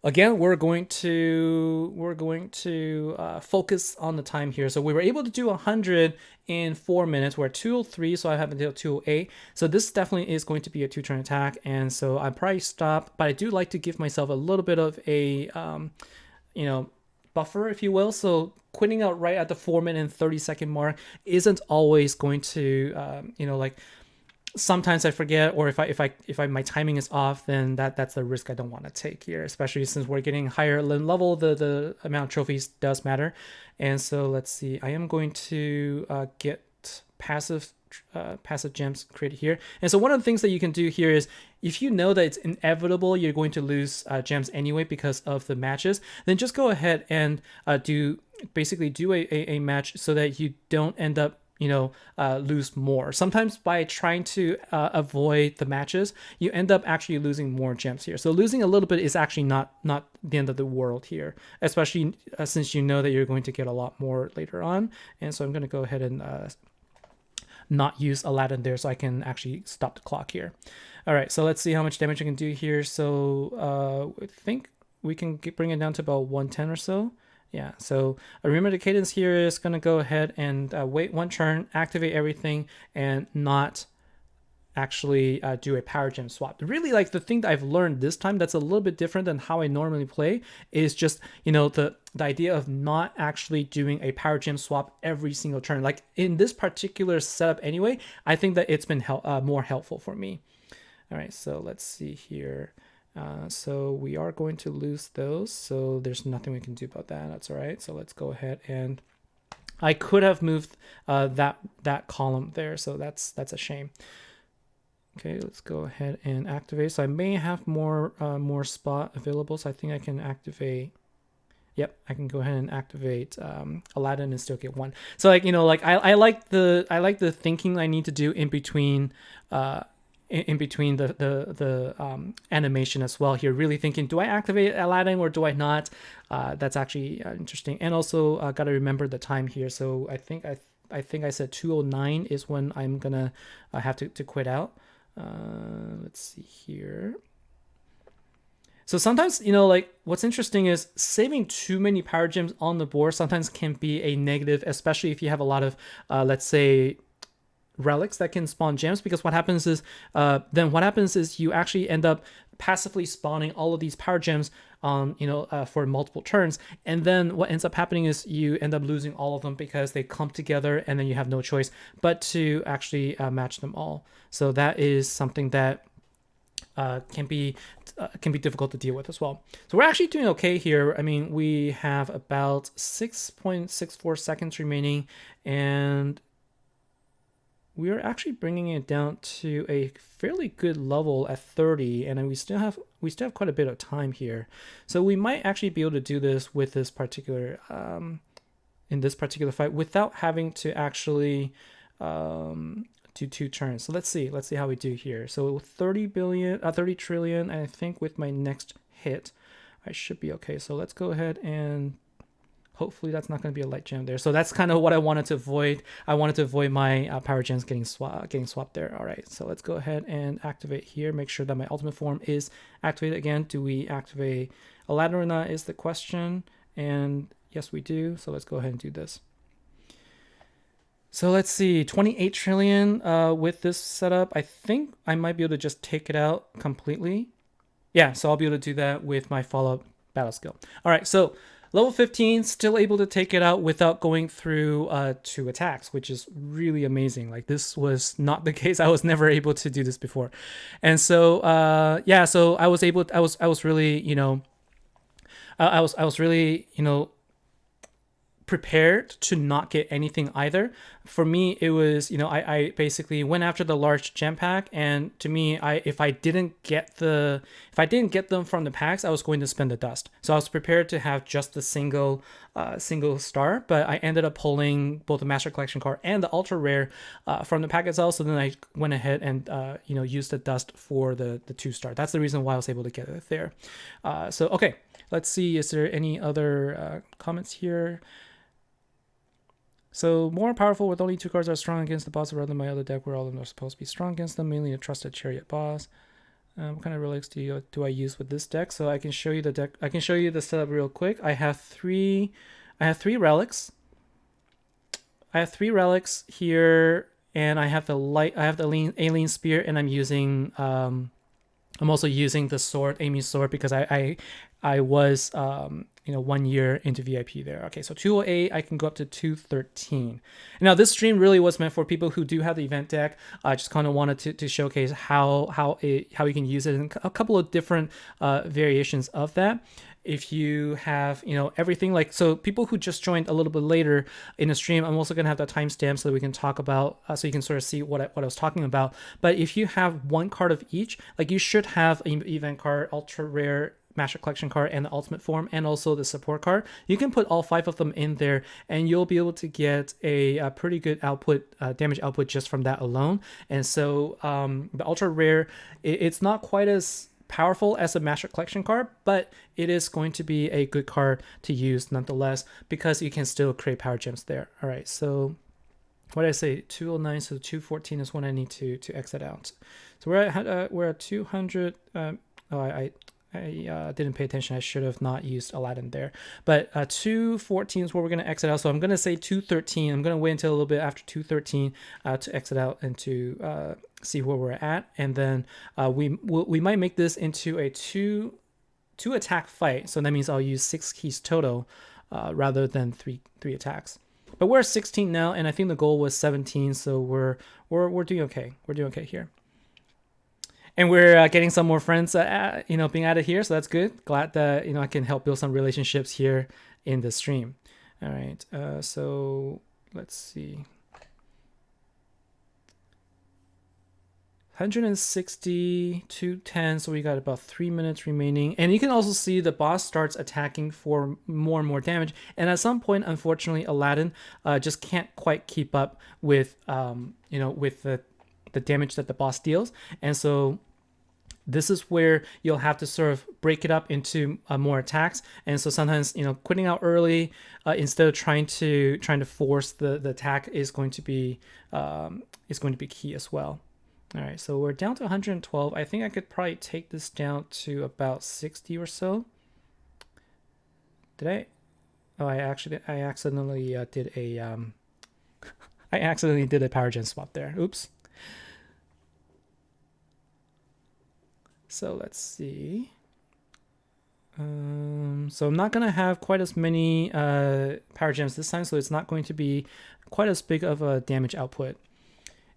again, we're going to focus on the time here. So we were able to do 100 in 4 minutes. We're at 203, so I have until 208. So this definitely is going to be a 2-turn attack, and so I probably stop. But I do like to give myself a little bit of a buffer, if you will. So quitting out right at the 4-minute and 30-second mark isn't always going to sometimes I forget, or if my timing is off, then that's the risk I don't want to take here, especially since we're getting higher level. The amount of trophies does matter. And so let's see, I am going to get passive gems created here. And so one of the things that you can do here is, if you know that it's inevitable you're going to lose gems anyway because of the matches, then just go ahead and do a match so that you don't end up lose more. Sometimes by trying to avoid the matches, you end up actually losing more gems here. So losing a little bit is actually not the end of the world here, especially since you know that you're going to get a lot more later on. And so I'm going to go ahead and not use Aladdin there, so I can actually stop the clock here. All right, so let's see how much damage I can do here. So I think we can bring it down to about 110 or so. Yeah, so remember the cadence here is going to go ahead and wait one turn, activate everything, and not actually do a power gem swap. Really, like the thing that I've learned this time that's a little bit different than how I normally play is just, you know, the idea of not actually doing a power gem swap every single turn. Like in this particular setup anyway, I think that it's been more helpful for me. All right, so let's see here. So we are going to lose those, so there's nothing we can do about that. That's all right. So let's go ahead, and I could have moved that column there, so that's a shame. Okay, let's go ahead and activate. So I may have more spot available, so I think I can activate. Yep, I can go ahead and activate Aladdin and still get one. So like, you know, like I like the thinking I need to do in between the animation as well here, really thinking, do I activate Aladdin or do I not? That's actually interesting. And also got to remember the time here. So I think I said 209 is when I'm gonna have to quit out. Let's see here. So sometimes, you know, like what's interesting is saving too many power gems on the board sometimes can be a negative, especially if you have a lot of let's say relics that can spawn gems, because what happens is you actually end up passively spawning all of these power gems for multiple turns, and then what ends up happening is you end up losing all of them because they clump together, and then you have no choice but to actually match them all. So that is something that can be difficult to deal with as well. So we're actually doing okay here. I mean, we have about 6.64 seconds remaining, and we are actually bringing it down to a fairly good level at 30, and we still have quite a bit of time here. So we might actually be able to do this with this particular in this particular fight without having to actually do 2 turns. So let's see how we do here. So 30 trillion, I think with my next hit I should be okay. So let's go ahead and hopefully that's not going to be a light gem there. So that's kind of what I wanted to avoid. I wanted to avoid my power gems getting swapped there. All right, so let's go ahead and activate here. Make sure that my ultimate form is activated again. Do we activate Aladdin or not is the question. And yes, we do. So let's go ahead and do this. So let's see, 28 trillion with this setup. I think I might be able to just take it out completely. Yeah, so I'll be able to do that with my follow-up battle skill. All right, so level 15, still able to take it out without going through 2 attacks, which is really amazing. Like this was not the case. I was never able to do this before. And so, yeah, so I was really, you know, I was really, you know, prepared to not get anything either. For me, it was, you know, I basically went after the large gem pack, and to me, if I didn't get them from the packs, I was going to spend the dust. So I was prepared to have just a single star, but I ended up pulling both the Master Collection card and the ultra rare from the pack itself. So then I went ahead and you know, used the dust for the 2-star. That's the reason why I was able to get it there. So okay, let's see. Is there any other comments here? So more powerful with only 2 cards that are strong against the boss rather than my other deck where all of them are supposed to be strong against them, mainly a trusted chariot boss. What kind of relics do I use with this deck? So I can show you the deck. I can show you the setup real quick. I have three relics. I have 3 relics here, and I have the alien spear, and I'm using I'm also using the sword, Amy's sword, because I was you know, 1 year into VIP there. Okay, so 208, I can go up to 213. Now this stream really was meant for people who do have the event deck. I just kind of wanted to showcase how you can use it in a couple of different variations of that. If you have, you know, everything, like, so people who just joined a little bit later in the stream, I'm also going to have that timestamp so that we can talk about, so you can sort of see what I was talking about. But if you have 1 card of each, like you should have an event card, ultra rare, Master Collection card, and the ultimate form, and also the support card. You can put all 5 of them in there, and you'll be able to get a pretty good output, damage output just from that alone. And so the ultra rare, it's not quite as powerful as a Master Collection card, but it is going to be a good card to use nonetheless, because you can still create power gems there. All right, so what did I say? 209, so 214 is when I need to exit out. So we're at 200. Oh, I didn't pay attention. I should have not used Aladdin there. But 214 is where we're going to exit out. So I'm going to say 213. I'm going to wait until a little bit after 213 to exit out and to see where we're at. And then we might make this into a two attack fight. So that means I'll use 6 keys total rather than three attacks. But we're at 16 now, and I think the goal was 17. So we're doing okay. We're doing okay here. And we're getting some more friends, being added here. So that's good. Glad that, I can help build some relationships here in the stream. All right. So let's see. 160, 210. So we got about 3 minutes remaining. And you can also see the boss starts attacking for more and more damage. And at some point, unfortunately, Aladdin just can't quite keep up with, with the damage that the boss deals. And so this is where you'll have to sort of break it up into more attacks. And so sometimes, quitting out early instead of trying to force the attack is going to be key as well. All right, so we're down to 112. I think I could probably take this down to about 60 or so. Did I? Oh, I accidentally did a I accidentally did a power gen swap there. Oops. So let's see. So I'm not going to have quite as many power gems this time, so it's not going to be quite as big of a damage output.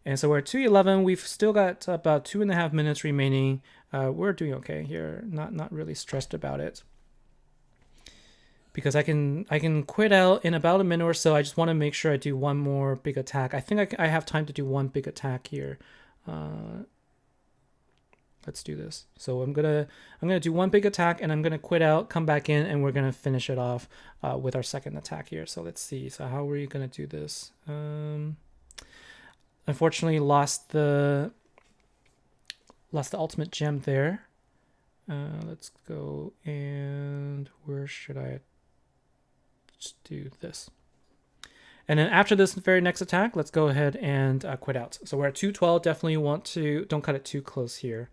And so we're at 211. We've still got about 2.5 minutes remaining. We're doing okay here. Not really stressed about it. Because I can quit out in about a minute or so. I just want to make sure I do one more big attack. I think I have time to do one big attack here. Let's do this. So I'm gonna do one big attack, and I'm gonna quit out, come back in, and we're gonna finish it off with our second attack here. So let's see. So how are we gonna do this? Unfortunately, lost the ultimate gem there. Let's go, and where should I just do this? And then after this very next attack, let's go ahead and quit out. So we're at 212. Definitely don't cut it too close here.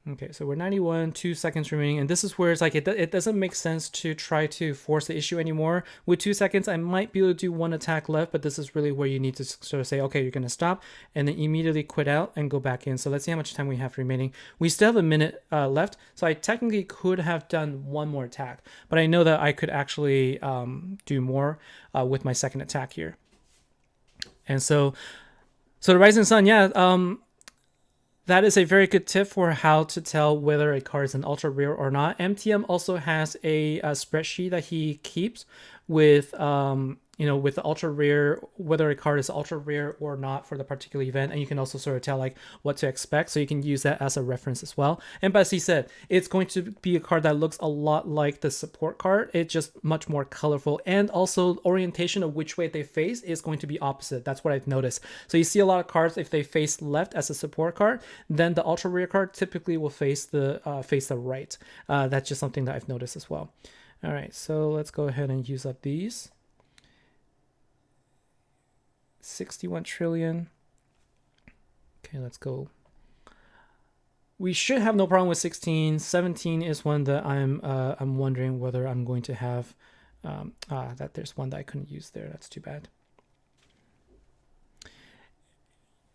Okay, so we're 91, 2 seconds remaining, and this is where it's like it doesn't make sense to try to force the issue anymore. With 2 seconds, I might be able to do one attack left, but this is really where you need to sort of say, okay, you're going to stop, and then immediately quit out and go back in. So let's see how much time we have remaining. We still have a minute left, so I technically could have done one more attack, but I know that I could actually do more with my second attack here. And so the Rising Sun, yeah, that is a very good tip for how to tell whether a card is an ultra rare or not. MTM also has a spreadsheet that he keeps with with the ultra rare, whether a card is ultra rare or not for the particular event, and you can also sort of tell like what to expect, so you can use that as a reference as well. And as he said, it's going to be a card that looks a lot like the support card. It's just much more colorful, and also orientation of which way they face is going to be opposite. That's what I've noticed. So you see a lot of cards, if they face left as a support card, then the ultra rare card typically will face the right. That's just something that I've noticed as well. All right, so let's go ahead and use up these. 61 trillion. Okay, let's go. We should have no problem with 16. 17 is one that I'm wondering whether I'm going to have. That there's one that I couldn't use there. That's too bad.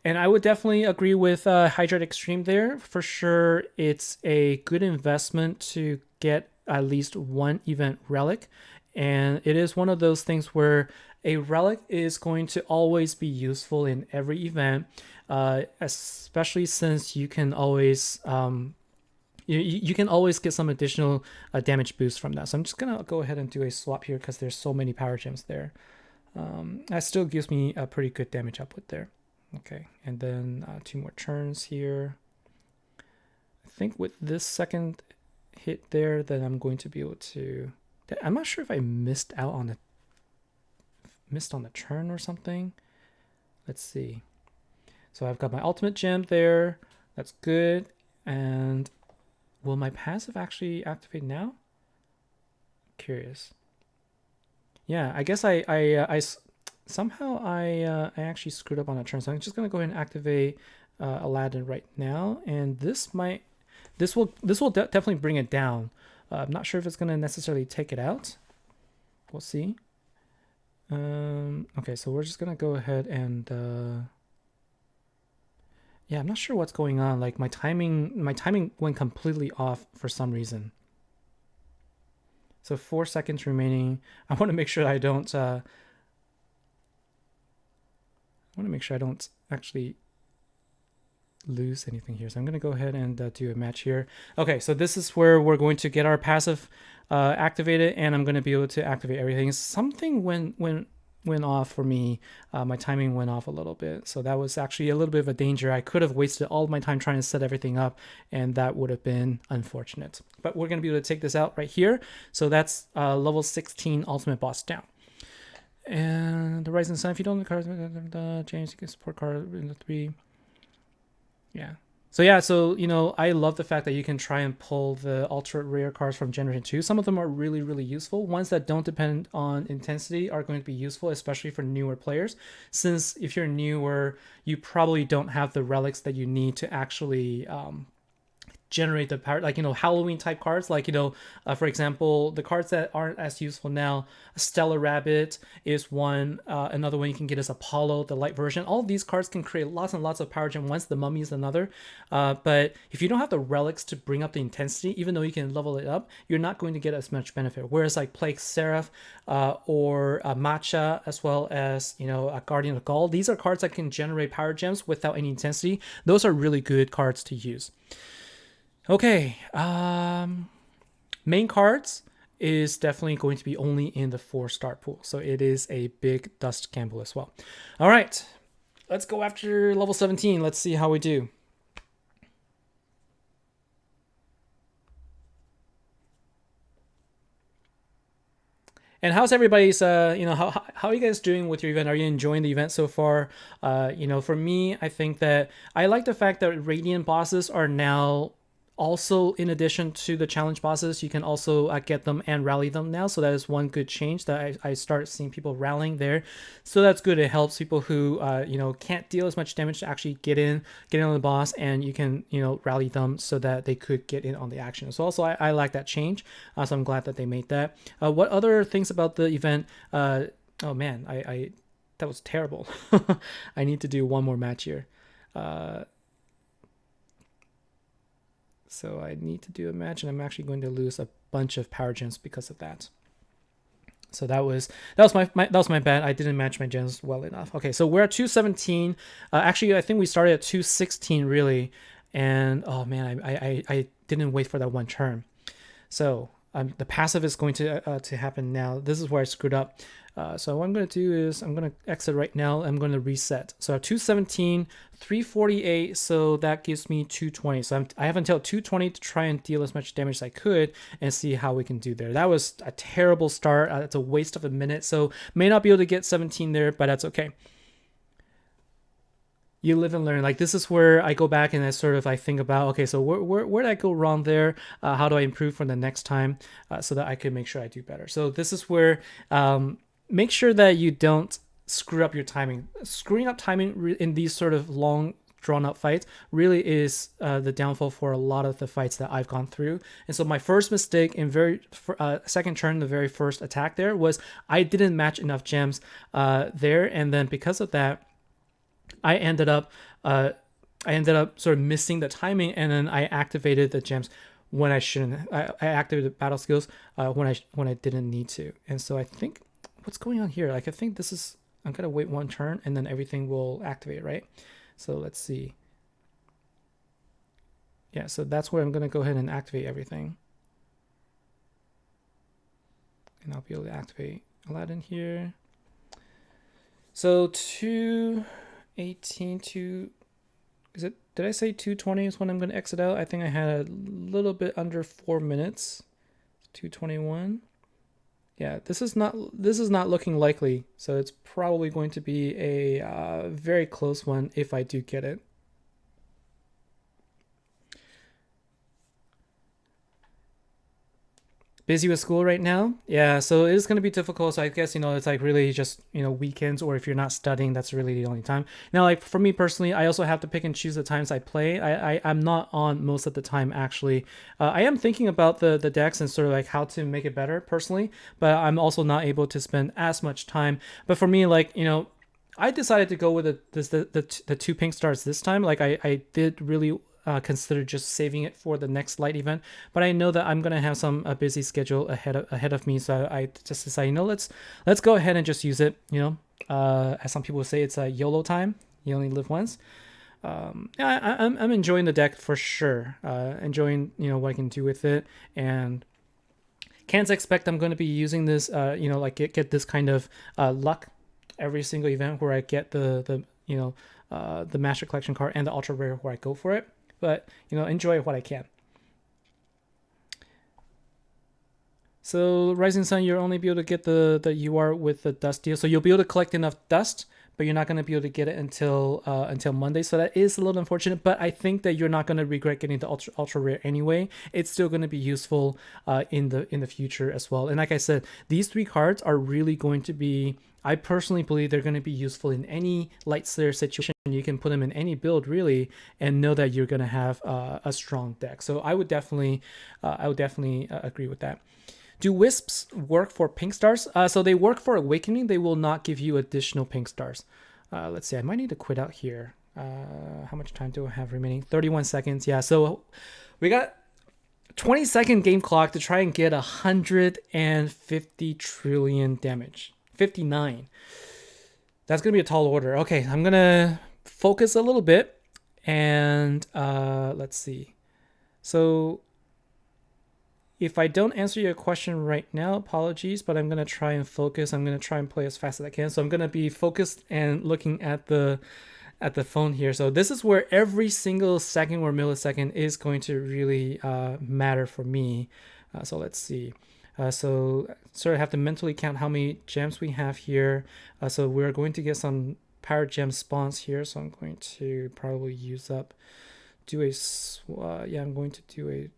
And I would definitely agree with Hydrate Extreme there. For sure, it's a good investment to get at least one event relic. And it is one of those things where a relic is going to always be useful in every event, especially since you can always you can always get some additional damage boost from that. So I'm just gonna go ahead and do a swap here because there's so many power gems there. That still gives me a pretty good damage output there. Okay, and then 2 more turns here. I think with this second hit there, then I'm going to be able to. I'm not sure if I missed on the turn or something. Let's see. So I've got my ultimate gem there. That's good. And will my passive actually activate now? Curious. Yeah, I guess somehow I actually screwed up on that turn, so I'm just gonna go ahead and activate Aladdin right now, and this will definitely bring it down. I'm not sure if it's gonna necessarily take it out. We'll see. Okay, so we're just gonna go ahead and yeah, I'm not sure what's going on. Like my timing went completely off for some reason. So 4 seconds remaining. I want to make sure I don't actually lose anything here. So I'm going to go ahead and do a match here. Okay, so this is where we're going to get our passive activated, and I'm going to be able to activate everything. Something went off for me. My timing went off a little bit, so that was actually a little bit of a danger. I could have wasted all of my time trying to set everything up, and that would have been unfortunate. But we're going to be able to take this out right here. So that's level 16 ultimate boss down. And the Rising Sun, if you don't have the cards, James, you can support card in the 3. Yeah. So yeah, so I love the fact that you can try and pull the ultra rare cards from Generation 2. Some of them are really, really useful. Ones that don't depend on intensity are going to be useful, especially for newer players. Since if you're newer, you probably don't have the relics that you need to actually generate the power, like Halloween type cards, like for example, the cards that aren't as useful now. Stellar Rabbit is one. Another one you can get is Apollo, the light version. All of these cards can create lots and lots of power gem. Once the Mummy is another, but if you don't have the relics to bring up the intensity, even though you can level it up, you're not going to get as much benefit. Whereas like Plague Seraph or Matcha, as well as a Guardian of Gaul, these are cards that can generate power gems without any intensity. Those are really good cards to use. Okay, main cards is definitely going to be only in the 4-star pool, so it is a big dust gamble as well. All right, let's go after level 17. Let's see how we do. And how's everybody's, how are you guys doing with your event? Are you enjoying the event so far? For me, I think that I like the fact that Radiant bosses are now also, in addition to the challenge bosses, you can also get them and rally them now. So that is one good change that I start seeing people rallying there. So that's good. It helps people who can't deal as much damage to actually get in on the boss, and you can rally them so that they could get in on the action. So also I like that change. So I'm glad that they made that. What other things about the event? Oh man, I that was terrible. I need to do one more match here. So I need to do a match, and I'm actually going to lose a bunch of power gems because of that. So that was my bad. I didn't match my gens well enough. Okay, so we're at 217. Actually, I think we started at 216 really, and oh man, I didn't wait for that one turn. So the passive is going to happen now. This is where I screwed up. So what I'm going to do is I'm going to exit right now. I'm going to reset. So 217, 348. So that gives me 220. So I have until 220 to try and deal as much damage as I could and see how we can do there. That was a terrible start. It's a waste of a minute. So may not be able to get 17 there, but that's okay. You live and learn. Like this is where I go back and I think about, okay, so where did I go wrong there? How do I improve for the next time so that I can make sure I do better? So this is where make sure that you don't screw up your timing. Screwing up timing in these sort of long drawn out fights really is the downfall for a lot of the fights that I've gone through. And so my first mistake in second turn, the very first attack there, was I didn't match enough gems there, and then because of that, I ended up sort of missing the timing, and then I activated the gems when I shouldn't. I activated battle skills when I didn't need to. And so I think what's going on here? Like I think this is, I'm gonna wait one turn and then everything will activate, right? So let's see. Yeah, so that's where I'm gonna go ahead and activate everything, and I'll be able to activate Aladdin here. So 218 to, did I say 220 is when I'm going to exit out? I think I had a little bit under 4 minutes. 221. Yeah, this is not looking likely, so it's probably going to be a very close one if I do get it. Busy with school right now. Yeah, so it is going to be difficult. So I guess, it's like really just, weekends, or if you're not studying, that's really the only time. Now, like for me personally, I also have to pick and choose the times I play. I'm not on most of the time, actually. I am thinking about the decks and sort of like how to make it better personally, but I'm also not able to spend as much time. But for me, like, I decided to go with the two pink stars this time. Like I did really consider just saving it for the next light event, but I know that I'm gonna have some busy schedule ahead of me, so I just decided, let's go ahead and just use it. As some people say, it's a YOLO time. You only live once. Yeah, I'm enjoying the deck for sure. Enjoying what I can do with it, and can't expect I'm going to be using this. Like get this kind of luck every single event where I get the Master Collection card and the ultra rare where I go for it. But enjoy what I can. So Rising Sun, you'll only be able to get the UR with the dust deal. So you'll be able to collect enough dust, but you're not going to be able to get it until Monday. So that is a little unfortunate, but I think that you're not going to regret getting the ultra rare anyway. It's still going to be useful in the future as well. And like I said, these 3 cards are really going to be, I personally believe they're going to be useful in any Light Slayer situation. You can put them in any build really, and know that you're going to have a strong deck. So I would definitely agree with that. Do wisps work for pink stars? So they work for awakening. They will not give you additional pink stars. Let's see. I might need to quit out here. How much time do I have remaining? 31 seconds. Yeah. So we got 20-second game clock to try and get 150 trillion damage. 59. That's gonna be a tall order. Okay, I'm gonna focus a little bit, and let's see. So if I don't answer your question right now, apologies, but I'm going to try and focus. I'm going to try and play as fast as I can. So I'm going to be focused and looking at the phone here. So this is where every single second or millisecond is going to really matter for me. So let's see. So sort of have to mentally count how many gems we have here. So we're going to get some power gem spawns here. So I'm going to probably use up, I'm going to do a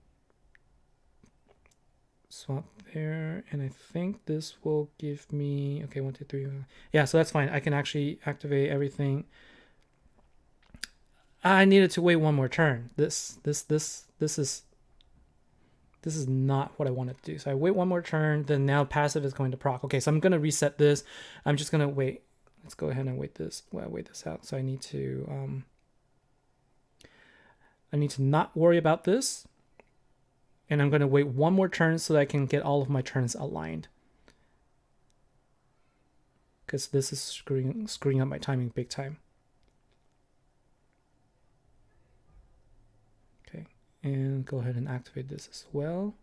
swap there, and I think this will give me 1, 2, 3. Yeah, so that's fine. I can actually activate everything. I needed to wait one more turn. This is not what I wanted to do. So I wait one more turn, then now passive is going to proc. Okay, so I'm gonna reset this. I'm just gonna wait. Let's go ahead and wait this out. So I need to not worry about this. And I'm going to wait one more turn so that I can get all of my turns aligned. Because this is screwing up my timing big time. Okay, and go ahead and activate this as well.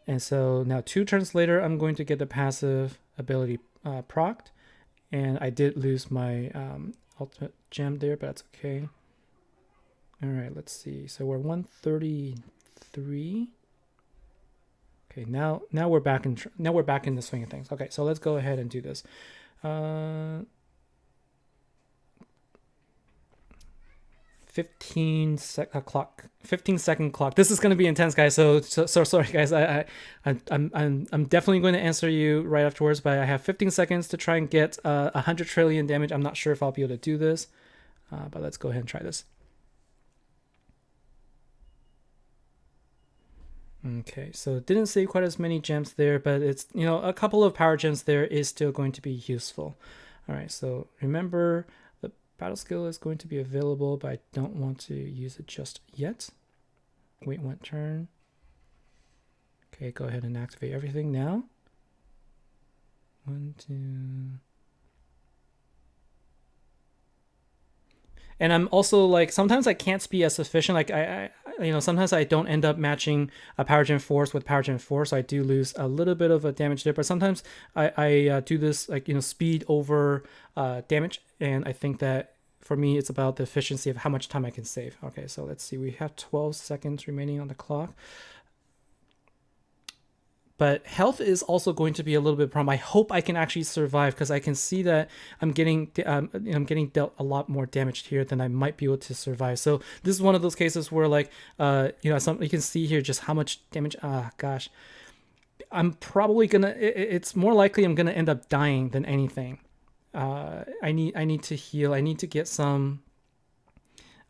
And so now 2 turns later, I'm going to get the passive ability procced. And I did lose my ultimate gem there, but that's okay. All right, let's see. So we're 133. Okay, now we're back in the swing of things. Okay, so let's go ahead and do this. 15-second clock. This is going to be intense, guys. So sorry, guys. I'm definitely going to answer you right afterwards, but I have 15 seconds to try and get 100 trillion damage. I'm not sure if I'll be able to do this, but let's go ahead and try this. Okay, so it didn't save quite as many gems there, but it's, a couple of power gems there is still going to be useful. All right, so remember the battle skill is going to be available, but I don't want to use it just yet. Wait one turn. Okay, go ahead and activate everything now. 1, 2. And I'm also like, sometimes I can't be as efficient. Like sometimes I don't end up matching a power gen force with power gen force. So I do lose a little bit of a damage there, but sometimes I do this like, speed over damage. And I think that for me, it's about the efficiency of how much time I can save. Okay, so let's see. We have 12 seconds remaining on the clock. But health is also going to be a little bit of a problem. I hope I can actually survive because I can see that I'm getting dealt a lot more damage here than I might be able to survive. So this is one of those cases where like you can see here just how much damage. Gosh, I'm probably gonna. It's more likely I'm gonna end up dying than anything. I need to heal. I need to get some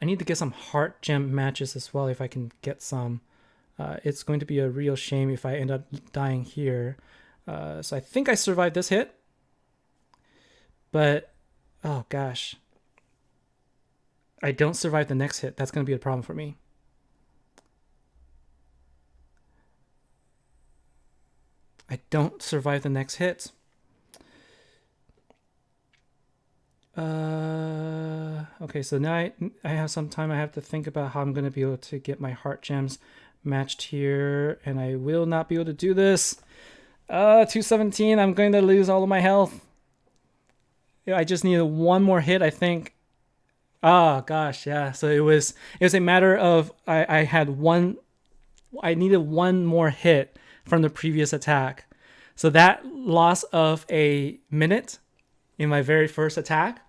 heart gem matches as well if I can get some. It's going to be a real shame if I end up dying here. So I think I survived this hit. But, oh gosh. I don't survive the next hit. That's going to be a problem for me. I don't survive the next hit. Okay, so now I have some time. I have to think about how I'm going to be able to get my heart gems matched here, and I will not be able to do this. 217, I'm going to lose all of my health. Yeah, I just needed one more hit, I think. Oh gosh, yeah. So it was a matter of I needed one more hit from the previous attack. So that loss of a minute in my very first attack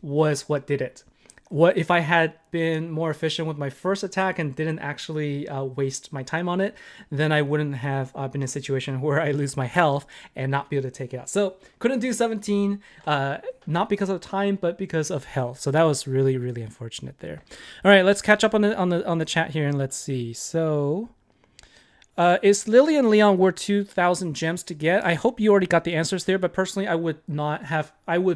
was what did it. What if I had been more efficient with my first attack and didn't actually waste my time on it, then I wouldn't have been in a situation where I lose my health and not be able to take it out. So couldn't do 17, not because of time, but because of health. So that was really, really unfortunate there. All right, let's catch up on the chat here and let's see. So is Lily and Leon worth 2,000 gems to get? I hope you already got the answers there, but personally, I would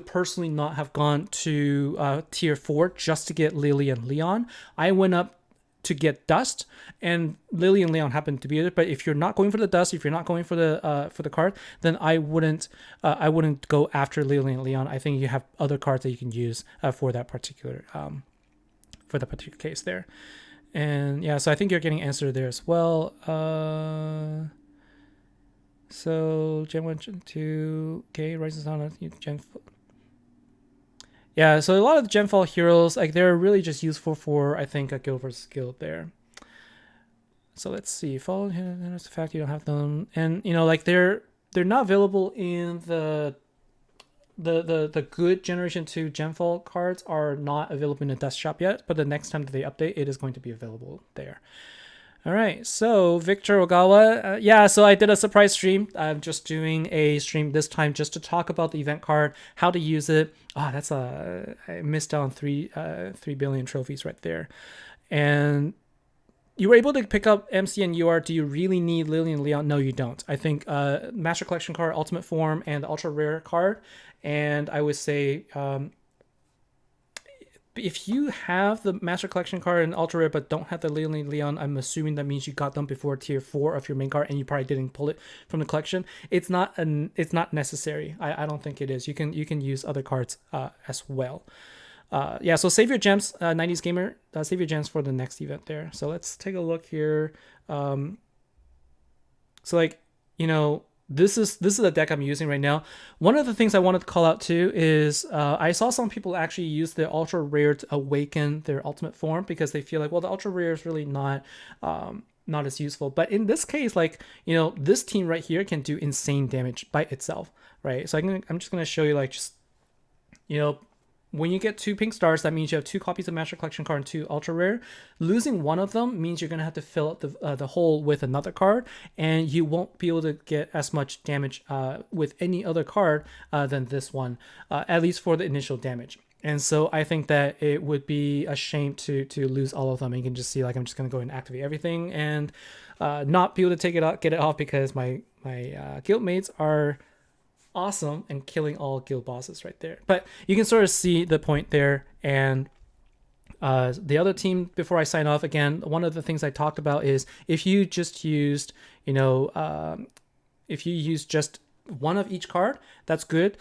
personally not have gone to tier 4 just to get Lily and Leon. I went up to get Dust, and Lily and Leon happened to be it. But if you're not going for the Dust, if you're not going for the card, then I wouldn't go after Lily and Leon. I think you have other cards that you can use for that particular case there. And yeah, so I think you're getting answered there as well. So Gen 1, Gen 2, okay, Rises on Gen. Yeah, so a lot of the Genfall heroes, like they're really just useful for, I think, a guild versus guild there. So let's see. Follow the fact you don't have them, and like they're not available in the good Generation 2 Genfall cards are not available in the Dust Shop yet, but the next time that they update, it is going to be available there. All right, so Victor Ogawa, yeah, so I did a surprise stream. I'm just doing a stream this time just to talk about the event card, how to use it. I missed out on 3 billion trophies right there. And you were able to pick up MC and UR. Do you really need Lily and Leon? No, you don't. I think Master Collection card, Ultimate Form, and the Ultra Rare card. And I would say if you have the Master Collection card and Ultra Rare but don't have the Lily and Leon, I'm assuming that means you got them before tier 4 of your main card and you probably didn't pull it from the collection. It's not necessary. I don't think it is. You can use other cards as well. Yeah, so save your gems, 90s Gamer. Save your gems for the next event there. So let's take a look here. So like, this is a deck I'm using right now. One of the things I wanted to call out too is I saw some people actually use the Ultra Rare to awaken their ultimate form because they feel like, well, the Ultra Rare is really not as useful. But in this case, like, this team right here can do insane damage by itself, right? So I'm just going to show you, like, just, when you get 2 pink stars, that means you have 2 copies of Master Collection card and 2 Ultra Rare. Losing one of them means you're going to have to fill up the hole with another card, and you won't be able to get as much damage with any other card than this one, at least for the initial damage. And so I think that it would be a shame to lose all of them. And you can just see, like, I'm just going to go and activate everything and not be able to get it off because my guildmates are awesome and killing all guild bosses right there. But you can sort of see the point there. And the other team, before I sign off, again, one of the things I talked about is if you just used, if you use just one of each card, that's good.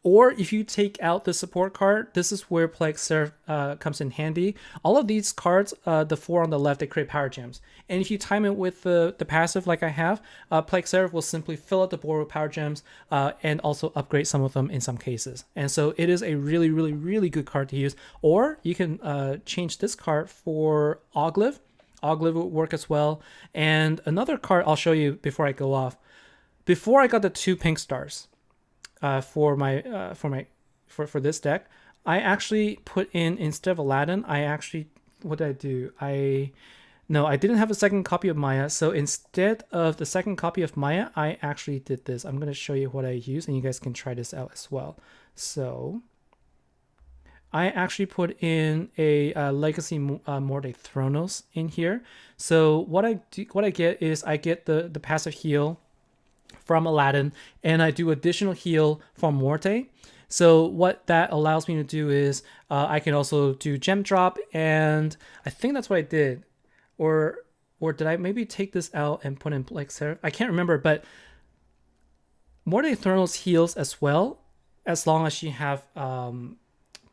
Or if you take out the support card, this is where Plague Seraph comes in handy. All of these cards, the 4 on the left, they create power gems. And if you time it with the passive like I have, Plague Seraph will simply fill out the board with power gems and also upgrade some of them in some cases. And so it is a really, really, really good card to use. Or you can change this card for Oglyph. Oglyph will work as well. And another card I'll show you before I go off. before I got the 2 pink stars for this deck, I actually put in, instead of Aladdin, what did I do? No, I didn't have a second copy of Maya. So instead of the second copy of Maya, I actually did this. I'm going to show you what I used, and you guys can try this out as well. So I actually put in a Legacy Morte Thronos in here. So what I get is I get the passive heal from Aladdin, and I do additional heal from Morte. So what that allows me to do is I can also do gem drop, and I think that's what I did. Or did I maybe take this out and put in like Seraph? I can't remember, but Morte Thronos heals as well, as long as you have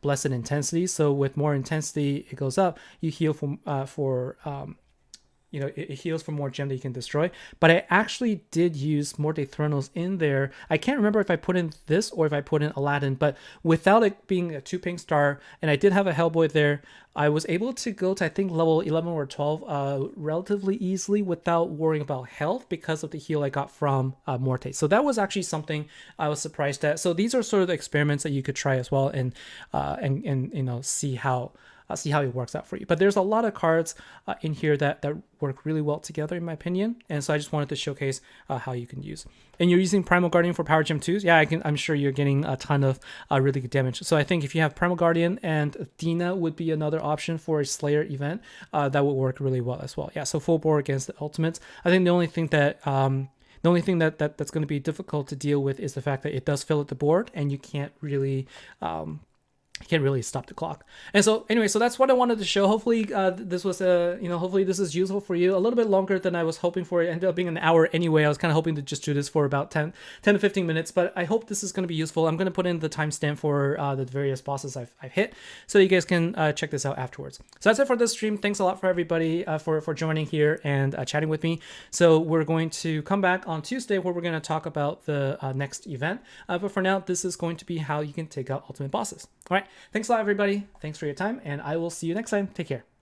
Blessed Intensity. So with more intensity, it goes up. You heal for it heals for more gem that you can destroy. But I actually did use Morte Thronos in there. I can't remember if I put in this or if I put in Aladdin, but without it being a 2 pink star, and I did have a Hellboy there, I was able to go to, I think, level 11 or 12 relatively easily without worrying about health because of the heal I got from Morte. So that was actually something I was surprised at. So these are sort of the experiments that you could try as well, and see how it works out for you. But there's a lot of cards in here that work really well together, in my opinion. And so I just wanted to showcase how you can use. And you're using Primal Guardian for Power Gem 2s? Yeah, I'm sure you're getting a ton of really good damage. So I think if you have Primal Guardian, and Dina would be another option for a Slayer event, that would work really well as well. Yeah, so full bore against the ultimates. I think the only thing that's going to be difficult to deal with is the fact that it does fill up the board, and you can't really stop the clock. And so anyway, so that's what I wanted to show. Hopefully this was hopefully this is useful for you. A little bit longer than I was hoping for. It ended up being an hour anyway. I was kind of hoping to just do this for about 10 to 15 minutes, but I hope this is going to be useful. I'm going to put in the timestamp for the various bosses I've hit, so you guys can check this out afterwards. So that's it for this stream. Thanks a lot for everybody for joining here and chatting with me. So we're going to come back on Tuesday where we're going to talk about the next event. But for now, this is going to be how you can take out ultimate bosses. All right. Thanks a lot, everybody. Thanks for your time, and I will see you next time. Take care.